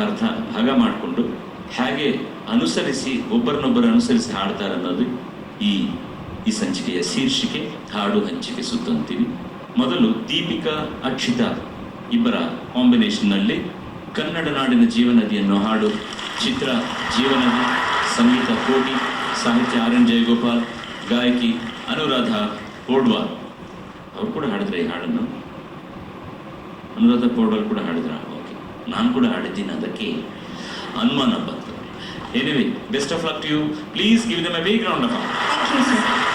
ಭಾಗ ಮಾಡಿಕೊಂಡು ಹೇಗೆ ಅನುಸರಿಸಿ ಒಬ್ಬರನ್ನೊಬ್ಬರು ಅನುಸರಿಸಿ ಹಾಡ್ತಾರೆ ಅನ್ನೋದು ಈ ಸಂಚಿಕೆಯ ಶೀರ್ಷಿಕೆ, ಹಾಡು ಹಂಚಿಕೆ ಸುತ್ತು ಅಂತೀವಿ. ಮೊದಲು ದೀಪಿಕಾ ಅಕ್ಷಿತಾ ಇಬ್ಬರ ಕಾಂಬಿನೇಷನ್ನಲ್ಲಿ ಕನ್ನಡ ನಾಡಿನ ಜೀವನದಿ ಅನ್ನೋ ಹಾಡು, ಚಿತ್ರ ಜೀವನದಿ, ಸಂಗೀತ ಕೋಟಿ, ಸಾಹಿತ್ಯ ಆರ್ ಎನ್ ಜಯಗೋಪಾಲ್, ಗಾಯಕಿ ಅನುರಾಧ ಪೌಡ್ವಾಲ್. ಅವ್ರು ಕೂಡ ಹಾಡಿದ್ರೆ ಈ ಹಾಡನ್ನು. ಅನುರಾಧ ಪೌಡ್ವಾಲ್ ಕೂಡ ಹಾಡಿದ್ರ? ಓಕೆ, ನಾನು ಕೂಡ ಹಾಡಿದ್ದೀನಿ, ಅದಕ್ಕೆ ಅನುಮಾನ ಬಂತು. Anyway, best of luck to you. Please give them a big round of applause. Thank you sir.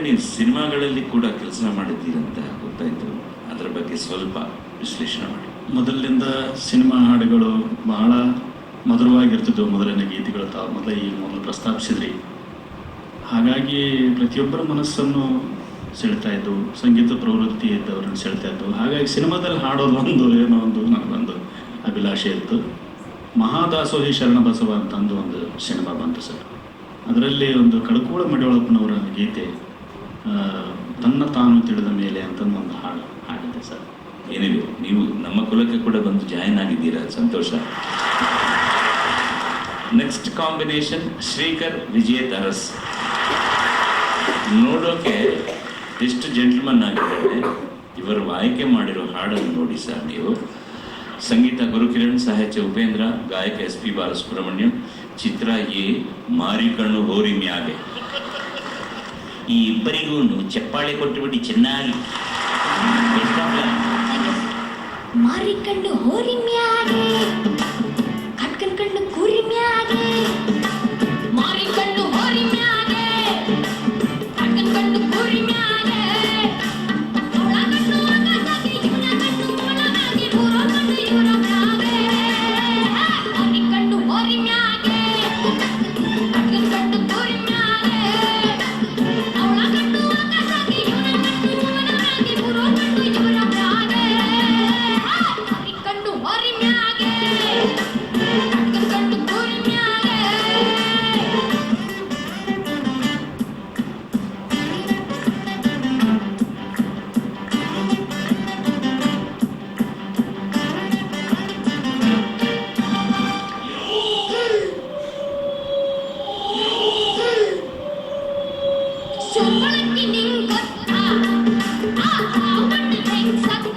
ನೀವು ಸಿನಿಮಾಗಳಲ್ಲಿ ಕೂಡ ಕೆಲಸ ಮಾಡಿದ್ದೀರಂತ ಗೊತ್ತಾಯ್ತು. ಅದರ ಬಗ್ಗೆ ಸ್ವಲ್ಪ ವಿಶ್ಲೇಷಣೆ ಮಾಡಿ. ಮೊದಲಿನಿಂದ ಸಿನಿಮಾ ಹಾಡುಗಳು ಬಹಳ ಮಧುರವಾಗಿರ್ತಿದ್ವು. ಮೊದಲಿನ ಗೀತೆಗಳು ತಾವು ಮೊದಲು ಪ್ರಸ್ತಾಪಿಸಿದ್ರಿ. ಹಾಗಾಗಿ ಪ್ರತಿಯೊಬ್ಬರ ಮನಸ್ಸನ್ನು ಸೆಳ್ತಾ ಇದ್ದು, ಸಂಗೀತ ಪ್ರವೃತ್ತಿ ಇದ್ದವರನ್ನು ಸೆಳ್ತಾ ಇದ್ದು. ಹಾಗಾಗಿ ಸಿನಿಮಾದಲ್ಲಿ ಹಾಡೋದು ಏನೋ ಒಂದು ನನಗೊಂದು ಅಭಿಲಾಷೆ ಇತ್ತು. ಮಹಾದಾಸೋಹಿ ಶರಣಬಸವ ಅಂತಂದು ಒಂದು ಸಿನಿಮಾ ಬಂತು ಸರ್. ಅದರಲ್ಲಿ ಒಂದು ಕಡಕೂಳ ಮಡಿಯೊಳಪ್ಪನವರ ಗೀತೆ ತನ್ನ ತಾನು ತಿಳಿದ ಮೇಲೆ ಅಂತಂದು ಒಂದು ಹಾಡಿದೆ ಸರ್. ಏನಿದೆ, ನೀವು ನಮ್ಮ ಕುಲಕ್ಕೆ ಕೂಡ ಬಂದು ಜಾಯಿನ್ ಆಗಿದ್ದೀರಾ, ಸಂತೋಷ. Next combination Shrikar Vijay Aras. ನೋಡೋಕೆ ಎಷ್ಟು ಜೆಂಟ್ಲ್ಮನ್ ಆಗಿದ್ದಾರೆ. ಇವರು ಆಯ್ಕೆ ಮಾಡಿರೋ ಹಾಡನ್ನು ನೋಡಿ ಸರ್ ನೀವು. ಸಂಗೀತ ಗುರುಕಿರಣ್, ಸಾಹಿತ್ಯ ಉಪೇಂದ್ರ, ಗಾಯಕ SP ಬಾಲಸುಬ್ರಹ್ಮಣ್ಯಂ, ಚಿತ್ರ ಎ ಮಾರಿಕಣ್ಣು ಹೋರಿ ಮ್ಯಾಗೆ. ಈ ಇಬ್ಬರಿಗೂ ಚಪ್ಪಾಳೆ ಕೊಟ್ಟುಬಿಟ್ಟು ಚೆನ್ನಾಗಿ. ಮಾರಿಕಂಡು ಹೋರಿ ಮ್ಯಾಗೆ, ಕಟ್ಕನ್ ಕಂಡು ಕೂರಿ ಮ್ಯಾಗೆ. ಮಾರಿಕಂಡು ಹೋರಿ ಮ್ಯಾಗೆ, ಕಟ್ಕನ್ ಕಂಡು ಕೂರಿ ಮ್ಯಾಗೆ. ಅವಳ ಕಣ್ಣು ಆಕಾಶಕ್ಕೆ, ಇವನ ಕಣ್ಣು ಒಳಗಾಗಿ, ಊರ ಕಣ್ಣು ಇವರ ಮ್ಯಾಗೆ. ಮಾರಿಕಂಡು ಹೋರಿ ಮ್ಯಾಗೆ, ಕಟ್ಕನ್ ಕಂಡು ಕೂರಿ ಮ್ಯಾಗೆ. ಅವಳ ಕಣ್ಣು ಆಕಾಶಕ್ಕೆ, ಇವನ ಕಣ್ಣು ಒಳಗಾಗಿ, ಊರ ಕಣ್ಣು ಇವರ ಮ್ಯಾಗೆ. ಕಂಡು ಹೋರಿ ಮ್ಯಾಗೆ, ಕಂಡು ಕೂರಿ ಮ್ಯಾಗೆ. ಸೋಮಳಕ್ಕಿ ನಿಂಗೊತ್ತ, ಕಣ್ಣು ಹೆಂಗ್ ಸತ್ತ.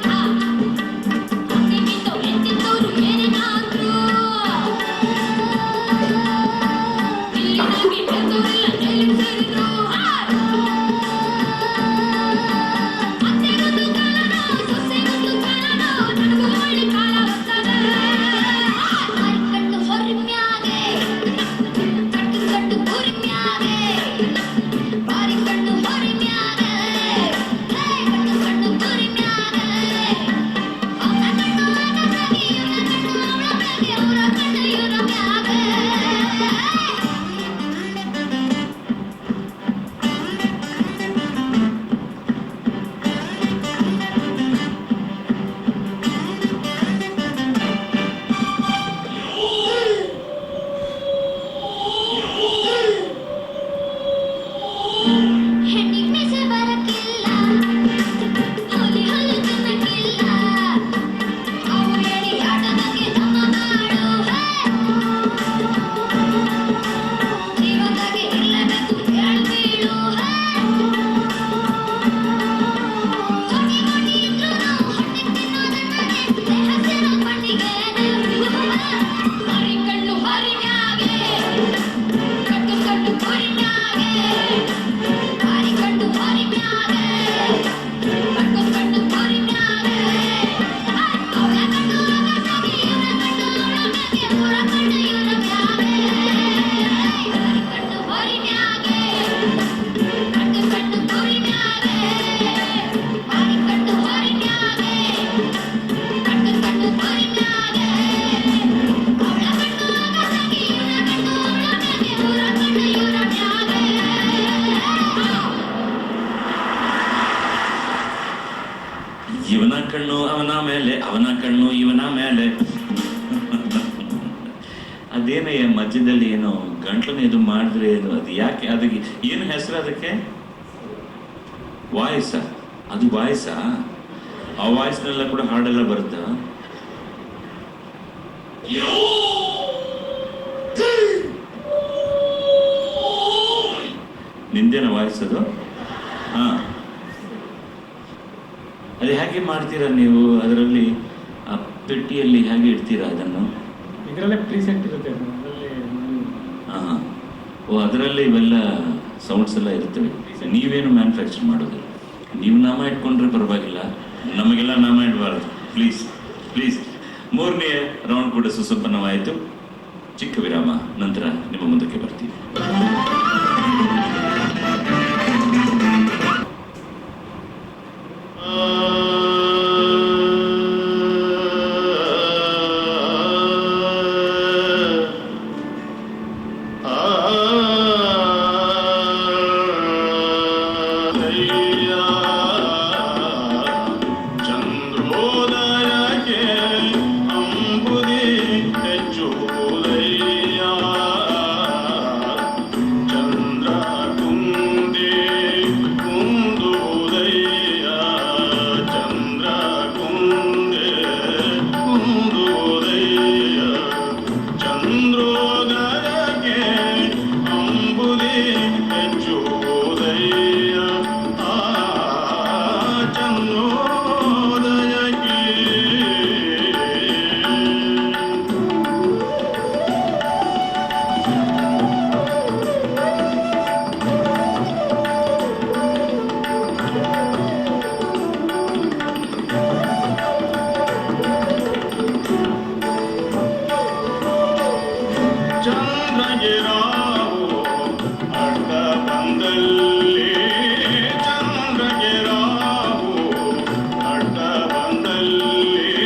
ಇವನ ಕಣ್ಣು ಅವನ ಮೇಲೆ, ಅವನ ಕಣ್ಣು ಇವನ ಮೇಲೆ. ಅದೇನಯ್ಯ ಮಧ್ಯದಲ್ಲಿ ಏನೋ ಗಂಟ್ಲನ್ನ ಇದು ಮಾಡಿದ್ರೆ ಏನು, ಅದು ಯಾಕೆ, ಅದಕ್ಕೆ ಏನು ಹೆಸರು? ಅದಕ್ಕೆ ವಾಯ್ಸ, ಅದು ವಾಯ್ಸ. ಆ ವಾಯ್ಸ್ನೆಲ್ಲ ಕೂಡ ಹಾಡೆಲ್ಲ ಬರುತ್ತಾ? ನಿಂದೇನ ವಾಯ್ಸ್ ಅದು? ಹಾ, ಅದು ಹೇಗೆ ಮಾಡ್ತೀರಾ ನೀವು? ಅದರಲ್ಲಿ ಆ ಪೆಟ್ಟಿಯಲ್ಲಿ ಹೇಗೆ ಇಡ್ತೀರಾ ಅದನ್ನು? ಇದರಲ್ಲೇ ಪ್ರೀಸೆಟ್ ಇರುತ್ತೆ. ಹಾಂ, ಓ, ಅದರಲ್ಲಿ ಇವೆಲ್ಲ ಸೌಂಡ್ಸ್ ಎಲ್ಲ ಇರ್ತವೆ. ನೀವೇನು ಮ್ಯಾನುಫ್ಯಾಕ್ಚರ್ ಮಾಡೋದು? ನೀವು ನಾಮ ಇಟ್ಕೊಂಡ್ರೆ ಪರವಾಗಿಲ್ಲ, ನಮಗೆಲ್ಲ ನಾಮ ಇಡಬಾರ್ದು ಪ್ಲೀಸ್ ಪ್ಲೀಸ್. ಮೂರನೇ ರೌಂಡ್ ಕೂಡ ಸುಸಂಪನ್ನವಾಯಿತು. ಚಿಕ್ಕ ವಿರಾಮ ನಂತರ ನಿಮ್ಮ ಮುಂದಕ್ಕೆ ಬರ್ತೀವಿ. ಚಂದ್ರಗೆ ರಾವು ಅಡ್ಡ ಬಂದಲ್ಲಿ ಚಂದ್ರಗೆ ರಾವು ಅಡ್ಡ ಬಂದಲ್ಲಿ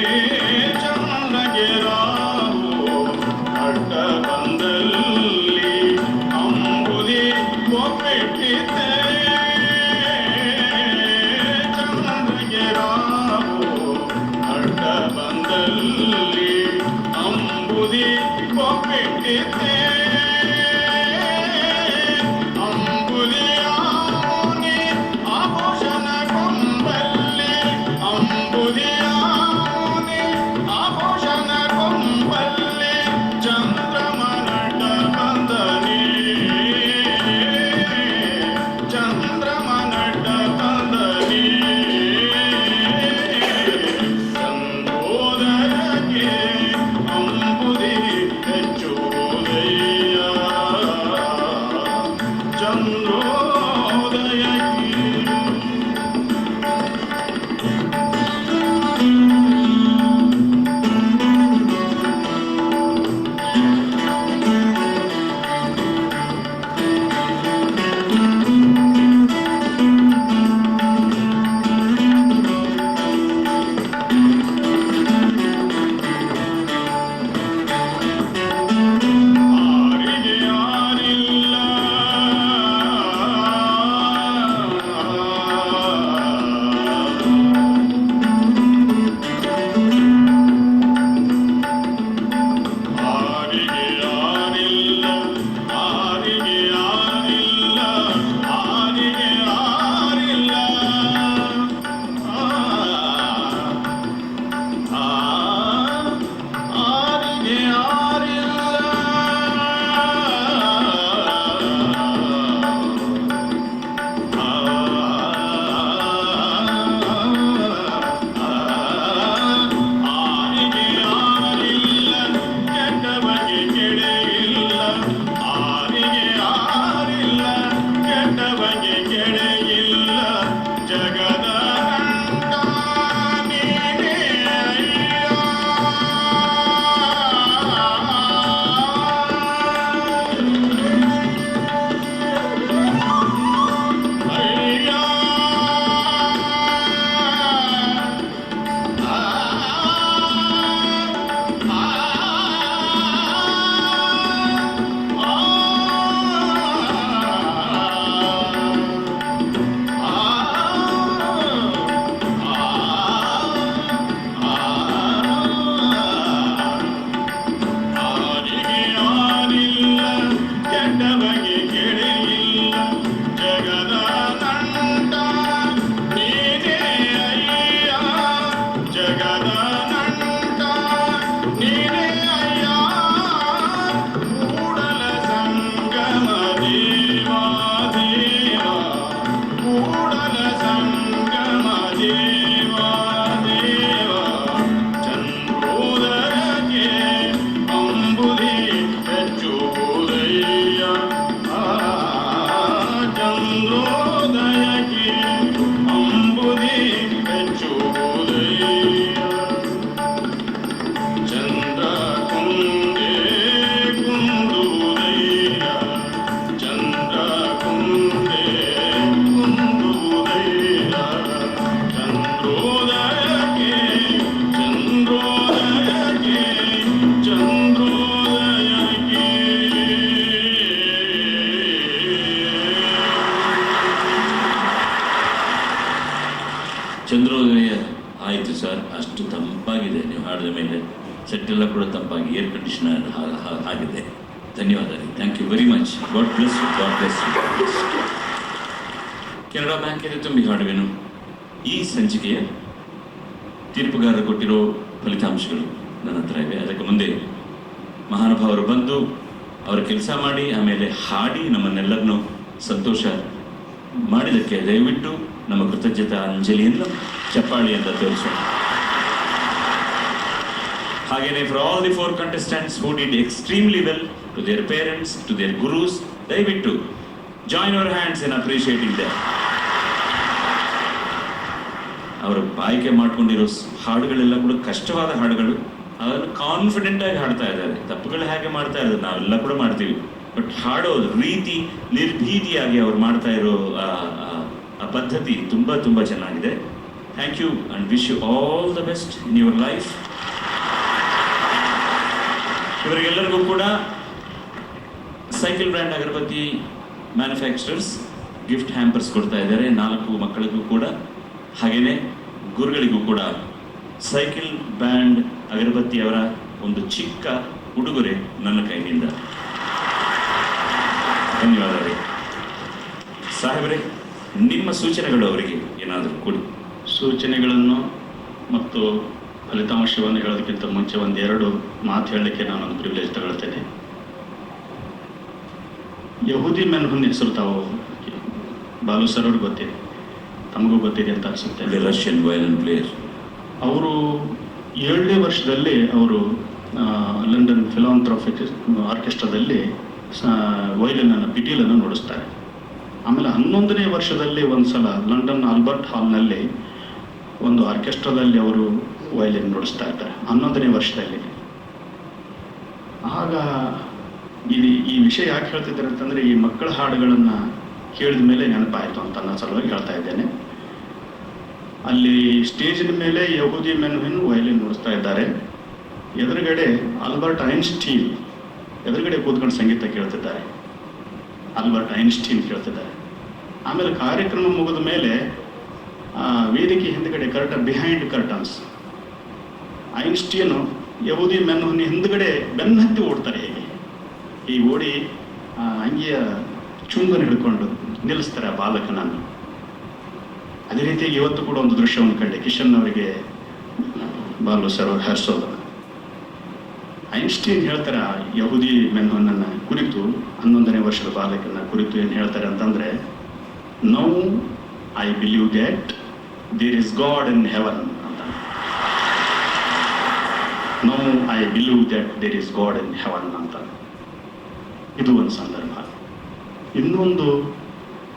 ಚಂದ್ರಗೆ ರಾವು ಅಡ್ಡ ಬಂದಲ್ಲಿ ಅಂಬುದಿ ಒಪ್ಪಿಟ್ಟಿದ್ದೆ ಚಂದ್ರಗೆ ರಾವು ಅಡ್ಡ ಬಂದಲ್ಲಿ ಅಂಬುದಿ ಒಪ್ಪಿಟ್ಟಿದ್ದೆ ಅಂಬುದಿಯ ಮುನಿ ಆಭೂಷಣ ಕೊಂಬಲ್ಲಿ ಅಂಬುದಿಯ ಮುನಿ ಆಭೂಷಣ ಕೊಂಬಲ್ಲಿ ಚಂದ್ರಮನಟ ಬಂದನಿ ಚಂದ್ರಮನಟ ಬಂದನಿ ಚಂದ್ರೋದಯಕ್ಕೆ ಅಂಬುದಿ ಹೆಚ್ಚುವುದಯ್ಯ ಚಂದ್ರೋದಯಕ್ಕೆ ಆರಿಗೆ ಯಾರಿಲ್ಲ ಆರಿಗೆ ಯಾರಿಲ್ಲ ಆರಿಗೆ ಯಾರಿಲ್ಲ ಆರಿಗೆ ಯಾರಿಲ್ಲ ಆರಿಗೆ ಯಾರಿಲ್ಲ ಕೆಟ್ಟವಗೆ ಕೆಡೆಯಿಲ್ಲ ಆರಿಗೆ ಯಾರಿಲ್ಲ ಕೆಟ್ಟವಗೆ ಕೆಡೆಯಿಲ್ಲ ಜಗದ ನಂಟ ನೀನೇ ಅಯ್ಯ ಆರಿಗೆ ಯಾರಿಲ್ಲ ಕೆಟ್ಟವಗೆ ಕೆಡೆಯಿಲ್ಲ ಜಗದ ನಂಟ ನೀನೇ ಅಯ್ಯ ಜಗದ ನಂಟ ನೀನೇ ಅಯ್ಯ ಕೂಡಲ ಸಂಗಮ ದೇವಾ ದೇವ ಕೂಡಲ ಸಂಗಮ ದೇವಾ ದೇವ ಚಂದ್ರೋದಯಕ್ಕೆ ಅಂಬುದಿ ಹೆಚ್ಚುವುದಯ್ಯ ಚಂದ್ರೋದಯಕ್ಕೆ ಅಂಬುದಿ ಹೆಚ್ಚುವುದಯ್ಯ ಚಂದ್ರ ಕುಂದೇ ಕುಂದುವುದಯ್ಯ ಚಂದ್ರ ಕುಂದೇ ಕುಂದುವುದಯ್ಯ ಚಂದ್ರೋದಯಕ್ಕೆ ಚಂದ್ರೋದಯಕ್ಕೆ ಚಂದ್ರೋದಯಕ್ಕೆ ಚಂದ್ರೋದಯ ಆಯಿತು ಸರ್, ಅಷ್ಟು ತಂಪಾಗಿದೆ ನೀವು ಹಾಡಿದ ಮೇಲೆ. ಸೆಟ್ ಎಲ್ಲ ಕೂಡ ತಂಪಾಗಿ ಏರ್ ಕಂಡೀಷನರ್ ಆಗಿದೆ. ಧನ್ಯವಾದ ರೀ, thank you very much. God bless you, god bless you. Canara ಬ್ಯಾಂಕಿನ ತುಂಬಿ ಹಾಡುವೆನು. ಈ ಸಂಚಿಕೆಯ ತೀರ್ಪುಗಾರರು ಕೊಟ್ಟಿರೋ ಫಲಿತಾಂಶಗಳು ನನ್ನ ಹತ್ರ ಇವೆ. ಅದಕ್ಕೆ ಮುಂದೆ ಮಹಾನುಭಾವರು ಬಂದು ಅವರ ಕೆಲಸ ಮಾಡಿ ಆಮೇಲೆ ಹಾಡಿ ನಮ್ಮನ್ನೆಲ್ಲರನ್ನು ಸಂತೋಷ ಮಾಡಿದ್ದಕ್ಕೆ ದಯವಿಟ್ಟು ನಮ್ಮ ಕೃತಜ್ಞತಾ ಅಂಜಲಿಯನ್ನು ಚಪ್ಪಾಳಿಯಿಂದ ತೋರಿಸೋಣ. ಹಾಗೇನೆ for all the 4 contestants who did extremely well, to their parents, to their gurus, ದಯವಿಟ್ಟು join your hands in appreciating them. ಅವರು ಆಯ್ಕೆ ಮಾಡ್ಕೊಂಡಿರೋ ಹಾಡುಗಳೆಲ್ಲ ಕೂಡ ಕಷ್ಟವಾದ ಹಾಡುಗಳು, ಅವರು ಕಾನ್ಫಿಡೆಂಟ್ ಆಗಿ ಹಾಡ್ತಾ ಇದ್ದಾರೆ. ತಪ್ಪುಗಳು ಹೇಗೆ ಮಾಡ್ತಾ ಇರೋದು ನಾವೆಲ್ಲ ಕೂಡ ಮಾಡ್ತೀವಿ, ಬಟ್ ಹಾಡೋದು ರೀತಿ ನಿರ್ಭೀತಿಯಾಗಿ ಅವ್ರು ಮಾಡ್ತಾ ಇರೋ ಆ ಪದ್ಧತಿ ತುಂಬಾ ತುಂಬಾ ಚೆನ್ನಾಗಿದೆ. Thank you and wish you all the best in your life. ಇವರಿಗೆಲ್ಲರಿಗೂ ಕೂಡ cycle brand agarbatti manufacturers gift hampers ಕೊಡ್ತಾ ಇದ್ದಾರೆ 4 ಮಕ್ಕಳಿಗೂ ಕೂಡ. ಹಾಗೆಯೇ ಗುರುಗಳಿಗೂ ಕೂಡ ಸೈಕಲ್ ಬ್ಯಾಂಡ್ ಅಗರಬತ್ತಿಯವರ ಒಂದು ಚಿಕ್ಕ ಉಡುಗೊರೆ ನನ್ನ ಕೈನಿಂದ. ಧನ್ಯವಾದಗಳು ಸಾಹೇಬರೇ. ನಿಮ್ಮ ಸೂಚನೆಗಳು ಅವರಿಗೆ ಏನಾದರೂ ಕೊಡಿ. ಸೂಚನೆಗಳನ್ನು ಮತ್ತು ಫಲಿತಾಂಶವನ್ನು ಹೇಳೋದಕ್ಕಿಂತ ಮುಂಚೆ 1-2 ಮಾತು ಹೇಳಲಿಕ್ಕೆ ನಾನೊಂದು ಪ್ರಿವಿಲೇಜ್ ತಗೊಳ್ತೇನೆ. ಯಹೂದಿ ಮೆನ್ಹುನ್ ಹೆಸರು ತಾವು ಬಾಲು ಸರ್ ಅವ್ರಿಗೆ ಗೊತ್ತಿದೆ, ತಮಗೂ ಗೊತ್ತಿದೆ ಅಂತ ಅನಿಸುತ್ತೆ. Russian violin player. ಅವರು 7ನೇ ವರ್ಷದಲ್ಲಿ ಅವರು ಲಂಡನ್ ಫಿಲಾಂಥ್ರೋಪಿಕ್ ಆರ್ಕೆಸ್ಟ್ರಾದಲ್ಲಿ ವಯಲಿನನ್ನು ಪಿಟೀಲನ್ನು ನುಡಿಸ್ತಾರೆ. ಆಮೇಲೆ 11ನೇ ವರ್ಷದಲ್ಲಿ ಒಂದ್ಸಲ ಲಂಡನ್ ಆಲ್ಬರ್ಟ್ ಹಾಲ್ನಲ್ಲಿ ಒಂದು ಆರ್ಕೆಸ್ಟ್ರಾದಲ್ಲಿ ಅವರು ವಯಲಿನ್ ನುಡಿಸ್ತಾ ಇರ್ತಾರೆ 11ನೇ ವರ್ಷದಲ್ಲಿ. ಆಗ ಈ ವಿಷಯ ಯಾಕೆ ಹೇಳ್ತಿದ್ದಾರೆ ಅಂತಂದರೆ, ಈ ಮಕ್ಕಳ ಹಾಡುಗಳನ್ನು ಕೇಳಿದ ಮೇಲೆ ನೆನಪಾಯಿತು ಅಂತ ಅನ್ನೋ ಸಲುವಾಗಿ ಹೇಳ್ತಾ ಇದ್ದೇನೆ. ಅಲ್ಲಿ ಸ್ಟೇಜಿನ ಮೇಲೆ ಯಹೂದಿ ಮೆನ್ಹುನ್ ವಯಲಿನ್ ನುಡಿಸ್ತಾ ಇದ್ದಾರೆ. ಎದುರುಗಡೆ ಆಲ್ಬರ್ಟ್ ಐನ್ಸ್ಟೀನ್ ಎದುರುಗಡೆ ಕೂತ್ಕೊಂಡು ಸಂಗೀತ ಕೇಳ್ತಿದ್ದಾರೆ. ಆಲ್ಬರ್ಟ್ ಐನ್ಸ್ಟೀನ್ ಕೇಳ್ತಿದ್ದಾರೆ. ಆಮೇಲೆ ಕಾರ್ಯಕ್ರಮ ಮುಗಿದ ಮೇಲೆ ವೇದಿಕೆ ಹಿಂದ್ಗಡೆ ಬಿಹೈಂಡ್ ಕರ್ಟನ್ಸ್ ಐನ್ಸ್ಟೀನು ಯಹೂದಿ ಮೆನ್ಹುನ್ ಹಿಂದ್ಗಡೆ ಬೆನ್ನತ್ತಿ ಓಡ್ತಾರೆ. ಹೀಗೆ ಓಡಿ ಅಂಗಿಯ ಚುಂಗನ್ನು ಹಿಡ್ಕೊಂಡು ನಿಲ್ಲಿಸ್ತಾರೆ ಆ ಬಾಲಕನನ್ನು. ಅದೇ ರೀತಿಯಾಗಿ ಇವತ್ತು ಕೂಡ ಒಂದು ದೃಶ್ಯವನ್ನು ಕಂಡೆ, ಕಿಶನ್ ಅವರಿಗೆ ಬಾಲು ಸರ್ ಅವರು ಹರಿಸೋದು. ಐನ್ಸ್ಟೀನ್ ಹೇಳ್ತಾರೆ ಯಹೂದಿ ಮೆನ್ಹುನನ್ನು ಕುರಿತು, 11ನೇ ವರ್ಷದ ಬಾಲಕನ ಕುರಿತು ಏನು ಹೇಳ್ತಾರೆ ಅಂತಂದರೆ, now I believe that there is God in heaven ಅಂತ. Now I believe that there is God in heaven ಅಂತ. ಇದು ಒಂದು ಸಂದರ್ಭ. ಇನ್ನೊಂದು,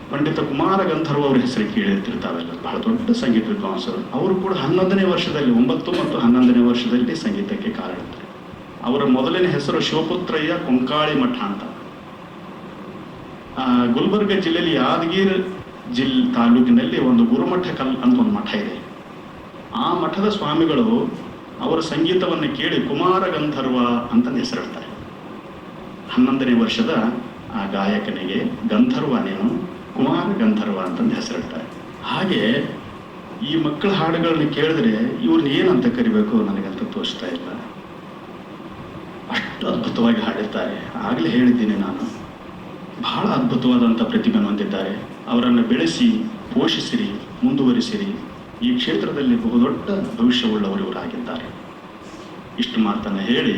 ಪಂಡಿತ ಕುಮಾರ ಗಂಧರ್ವ ಅವರ ಹೆಸರು ಕೇಳಿರ್ತಿರ್ತಾವೆಲ್ಲ, ಬಹಳ ದೊಡ್ಡ ಸಂಗೀತ ವಿದ್ವಾಂಸರು. ಅವರು ಕೂಡ 11ನೇ ವರ್ಷದಲ್ಲಿ 9 ಮತ್ತು 11ನೇ ವರ್ಷದಲ್ಲಿ ಸಂಗೀತಕ್ಕೆ ಕಾಲಿಡ್ತಾರೆ. ಅವರ ಮೊದಲನೇ ಹೆಸರು ಶಿವಪುತ್ರಯ್ಯ ಕೊಂಕಾಳಿ ಮಠ ಅಂತ. ಗುಲ್ಬರ್ಗ ಜಿಲ್ಲೆಯಲ್ಲಿ ಯಾದಗಿರಿ ತಾಲೂಕಿನಲ್ಲಿ ಒಂದು ಗುರುಮಠ ಅಂತ ಒಂದು ಮಠ ಇದೆ. ಆ ಮಠದ ಸ್ವಾಮಿಗಳು ಅವರ ಸಂಗೀತವನ್ನು ಕೇಳಿ ಕುಮಾರ ಗಂಧರ್ವ ಅಂತ ಹೆಸರಿಡ್ತಾರೆ. 11ನೇ ವರ್ಷದ ಆ ಗಾಯಕನಿಗೆ ಗಂಧರ್ವನೇನು ಕುಮಾರ ಗಂಧರ್ವ ಅಂತಂದು ಹೆಸರಿಡ್ತಾರೆ. ಹಾಗೆ ಈ ಮಕ್ಕಳ ಹಾಡುಗಳನ್ನ ಕೇಳಿದ್ರೆ ಇವ್ರನ್ನ ಏನಂತ ಕರಿಬೇಕು ನನಗಂತ ತೋರಿಸ್ತಾ ಇಲ್ಲ. ಅಷ್ಟು ಅದ್ಭುತವಾಗಿ ಹಾಡಿರ್ತಾರೆ. ಆಗಲೇ ಹೇಳಿದ್ದೀನಿ ನಾನು, ಬಹಳ ಅದ್ಭುತವಾದಂಥ ಪ್ರತಿಭೆಯನ್ನು ಹೊಂದಿದ್ದಾರೆ. ಅವರನ್ನು ಬೆಳೆಸಿ ಪೋಷಿಸಿರಿ, ಮುಂದುವರಿಸಿರಿ. ಈ ಕ್ಷೇತ್ರದಲ್ಲಿ ಬಹುದೊಡ್ಡ ಭವಿಷ್ಯವುಳ್ಳವರು ಇವರಾಗಿದ್ದಾರೆ. ಇಷ್ಟು ಮಾತನ್ನು ಹೇಳಿ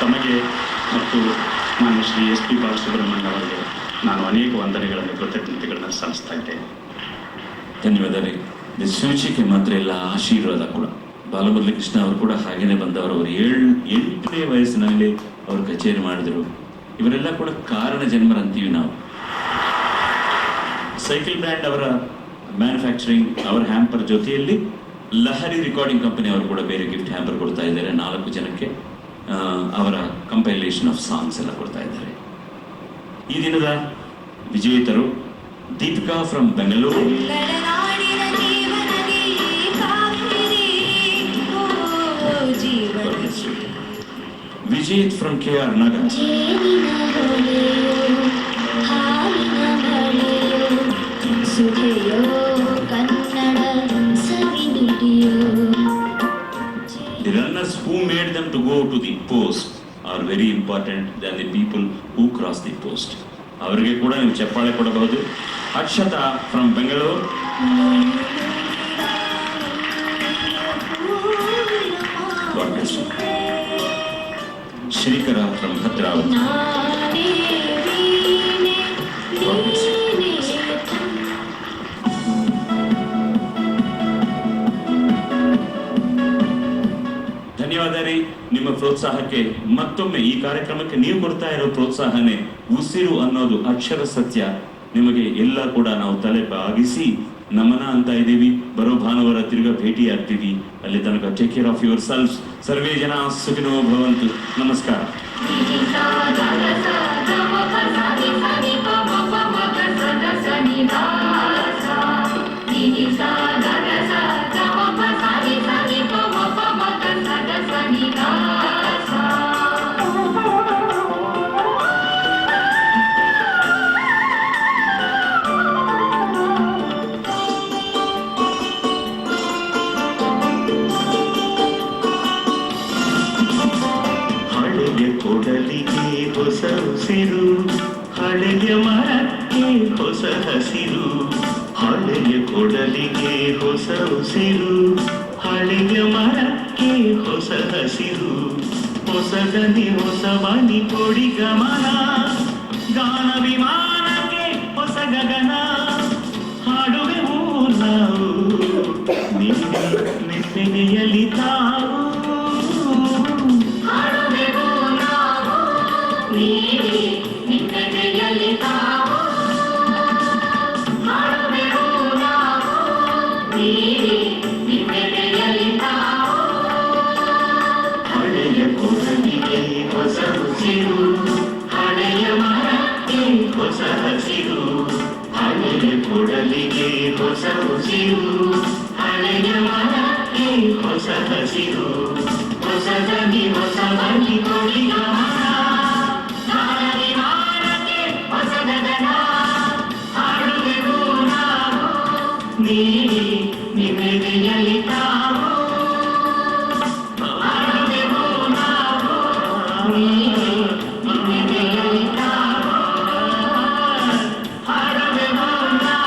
ತಮಗೆ ಮತ್ತು ಮಾನ್ಯ ಶ್ರೀ SP ಬಾಲಸುಬ್ರಹ್ಮಣ್ಯ ಅವರಿಗೆ ನಾನು ಅನೇಕ ವಂದನೆಗಳನ್ನು, ಕೃತಜ್ಞತೆಗಳನ್ನು ಸಲ್ಲಿಸ್ತಾ ಇದ್ದೇನೆ. ಧನ್ಯವಾದ. ಸೂಚಿಕೆ ಮಾತ್ರ ಇಲ್ಲ, ಆಶೀರ್ವಾದ ಕೂಡ. ಬಾಲಮುರಳಿಕೃಷ್ಣ ಅವರು ಕೂಡ ಹಾಗೇನೆ ಬಂದವರು. ಅವರು 8ನೇ ವಯಸ್ಸಿನಲ್ಲಿ ಅವರು ಕಚೇರಿ ಮಾಡಿದರು. ಇವರೆಲ್ಲ ಕೂಡ ಕಾರಣ ಜನ್ಮರಂತೀವಿ ನಾವು. ಸೈಕಲ್ ಬ್ರ್ಯಾಂಡ್ ಅವರ ಮ್ಯಾನುಫ್ಯಾಕ್ಚರಿಂಗ್, ಅವರ ಹ್ಯಾಂಪರ್ ಜೊತೆಯಲ್ಲಿ ಲಹರಿ ರೆಕಾರ್ಡಿಂಗ್ ಕಂಪನಿ ಅವರು ಕೂಡ ಬೇರೆ ಗಿಫ್ಟ್ ಹ್ಯಾಂಪರ್ ಕೊಡ್ತಾ ಇದ್ದಾರೆ 4 ಜನಕ್ಕೆ. ಅವರ ಕಂಪೈಲೇಷನ್ ಆಫ್ ಸಾಂಗ್ಸ್ ಎಲ್ಲ ಕೊಡ್ತಾ ಇದ್ದಾರೆ. ಈ ದಿನದ ವಿಜೇತರು Deepika from Bengaluru, Vijeth from KR Nagar, The runners who made them to go to the post are very important than the people who cross the post. ಅವರಿಗೆ ಕೂಡ ನೀವು ಚಪ್ಪಾಳೆ ಕೊಡಬಹುದು. ಅಕ್ಷತಾ ಫ್ರಮ್ ಬೆಂಗಳೂರು, ಶ್ರೀಕರ ಫ್ರಮ್ ಭದ್ರಾವತಿ, ಧನ್ಯವಾದ ರೀ ನಿಮ್ಮ ಪ್ರೋತ್ಸಾಹಕ್ಕೆ. ಮತ್ತೊಮ್ಮೆ ಈ ಕಾರ್ಯಕ್ರಮಕ್ಕೆ ನೀವು ಕೊಡ್ತಾ ಇರೋ ಪ್ರೋತ್ಸಾಹನೇ ಉಸಿರು ಅನ್ನೋದು ಅಕ್ಷರ ಸತ್ಯ. ನಿಮಗೆ ಎಲ್ಲ ಕೂಡ ನಾವು ತಲೆ ಬಾಗಿಸಿ ನಮನ ಅಂತ ಇದ್ದೀವಿ. ಬರೋ ಭಾನುವಾರ ತಿರ್ಗಾ ಭೇಟಿ ಆಗ್ತೀವಿ. ಅಲ್ಲಿ ತನಕ take care of your selves. ಸರ್ವೇ ಜನ ಸುಖಿನೋ ಭವಂತು. ನಮಸ್ಕಾರ. ಕೊಡಲಿಗೆ ಹೊಸ ಉಸಿರು, ಹಳೆಯ ಮರಕ್ಕೆ ಹೊಸ ಹಸಿರು. ಹಳೆಯ ಕೊಡಲಿಗೆ ಹೊಸ ಉಸಿರು, ಹಳೆಯ ಮರಕ್ಕೆ ಹೊಸ ಹಸಿರು. ಹೊಸದನಿ ಹೊಸ ಬನಿ ಕೊಡಿ ಗಮನ, ಗಾನ ವಿಮಾನಕ್ಕೆ ಹೊಸ ಗಗನ. ಹಾಡುವೆವು ನಾವು ನಿನ್ನೆಯಲ್ಲಿ ತಾವು, ಹಳೆಯ ಕೊಡಲಿಗೆ ಹೊಸ ಉಸಿರು, ಹಳೆಯ ಮರಕ್ಕೆ ಹೊಸ ಹಸಿರು. ಹಳೆಯ ಕೊಡಲಿಗೆ ಹೊಸ ಉಸಿರು, ಹಳೆಯ ಮರಕ್ಕೆ ಹೊಸ ಹಸಿರು. ಹೊಸದನಿ ಹೊಸ ಬನಿ ಕೊಡಿ ಗಮನ, ಗಾನ ವಿಮಾನಕ್ಕೆ ಹೊಸ ಗಗನ. ಹಾಡುವೆವು ನಾವು ನೀಡಿ ನಿಮ್ಮೆದೆಯಲ್ಲಿ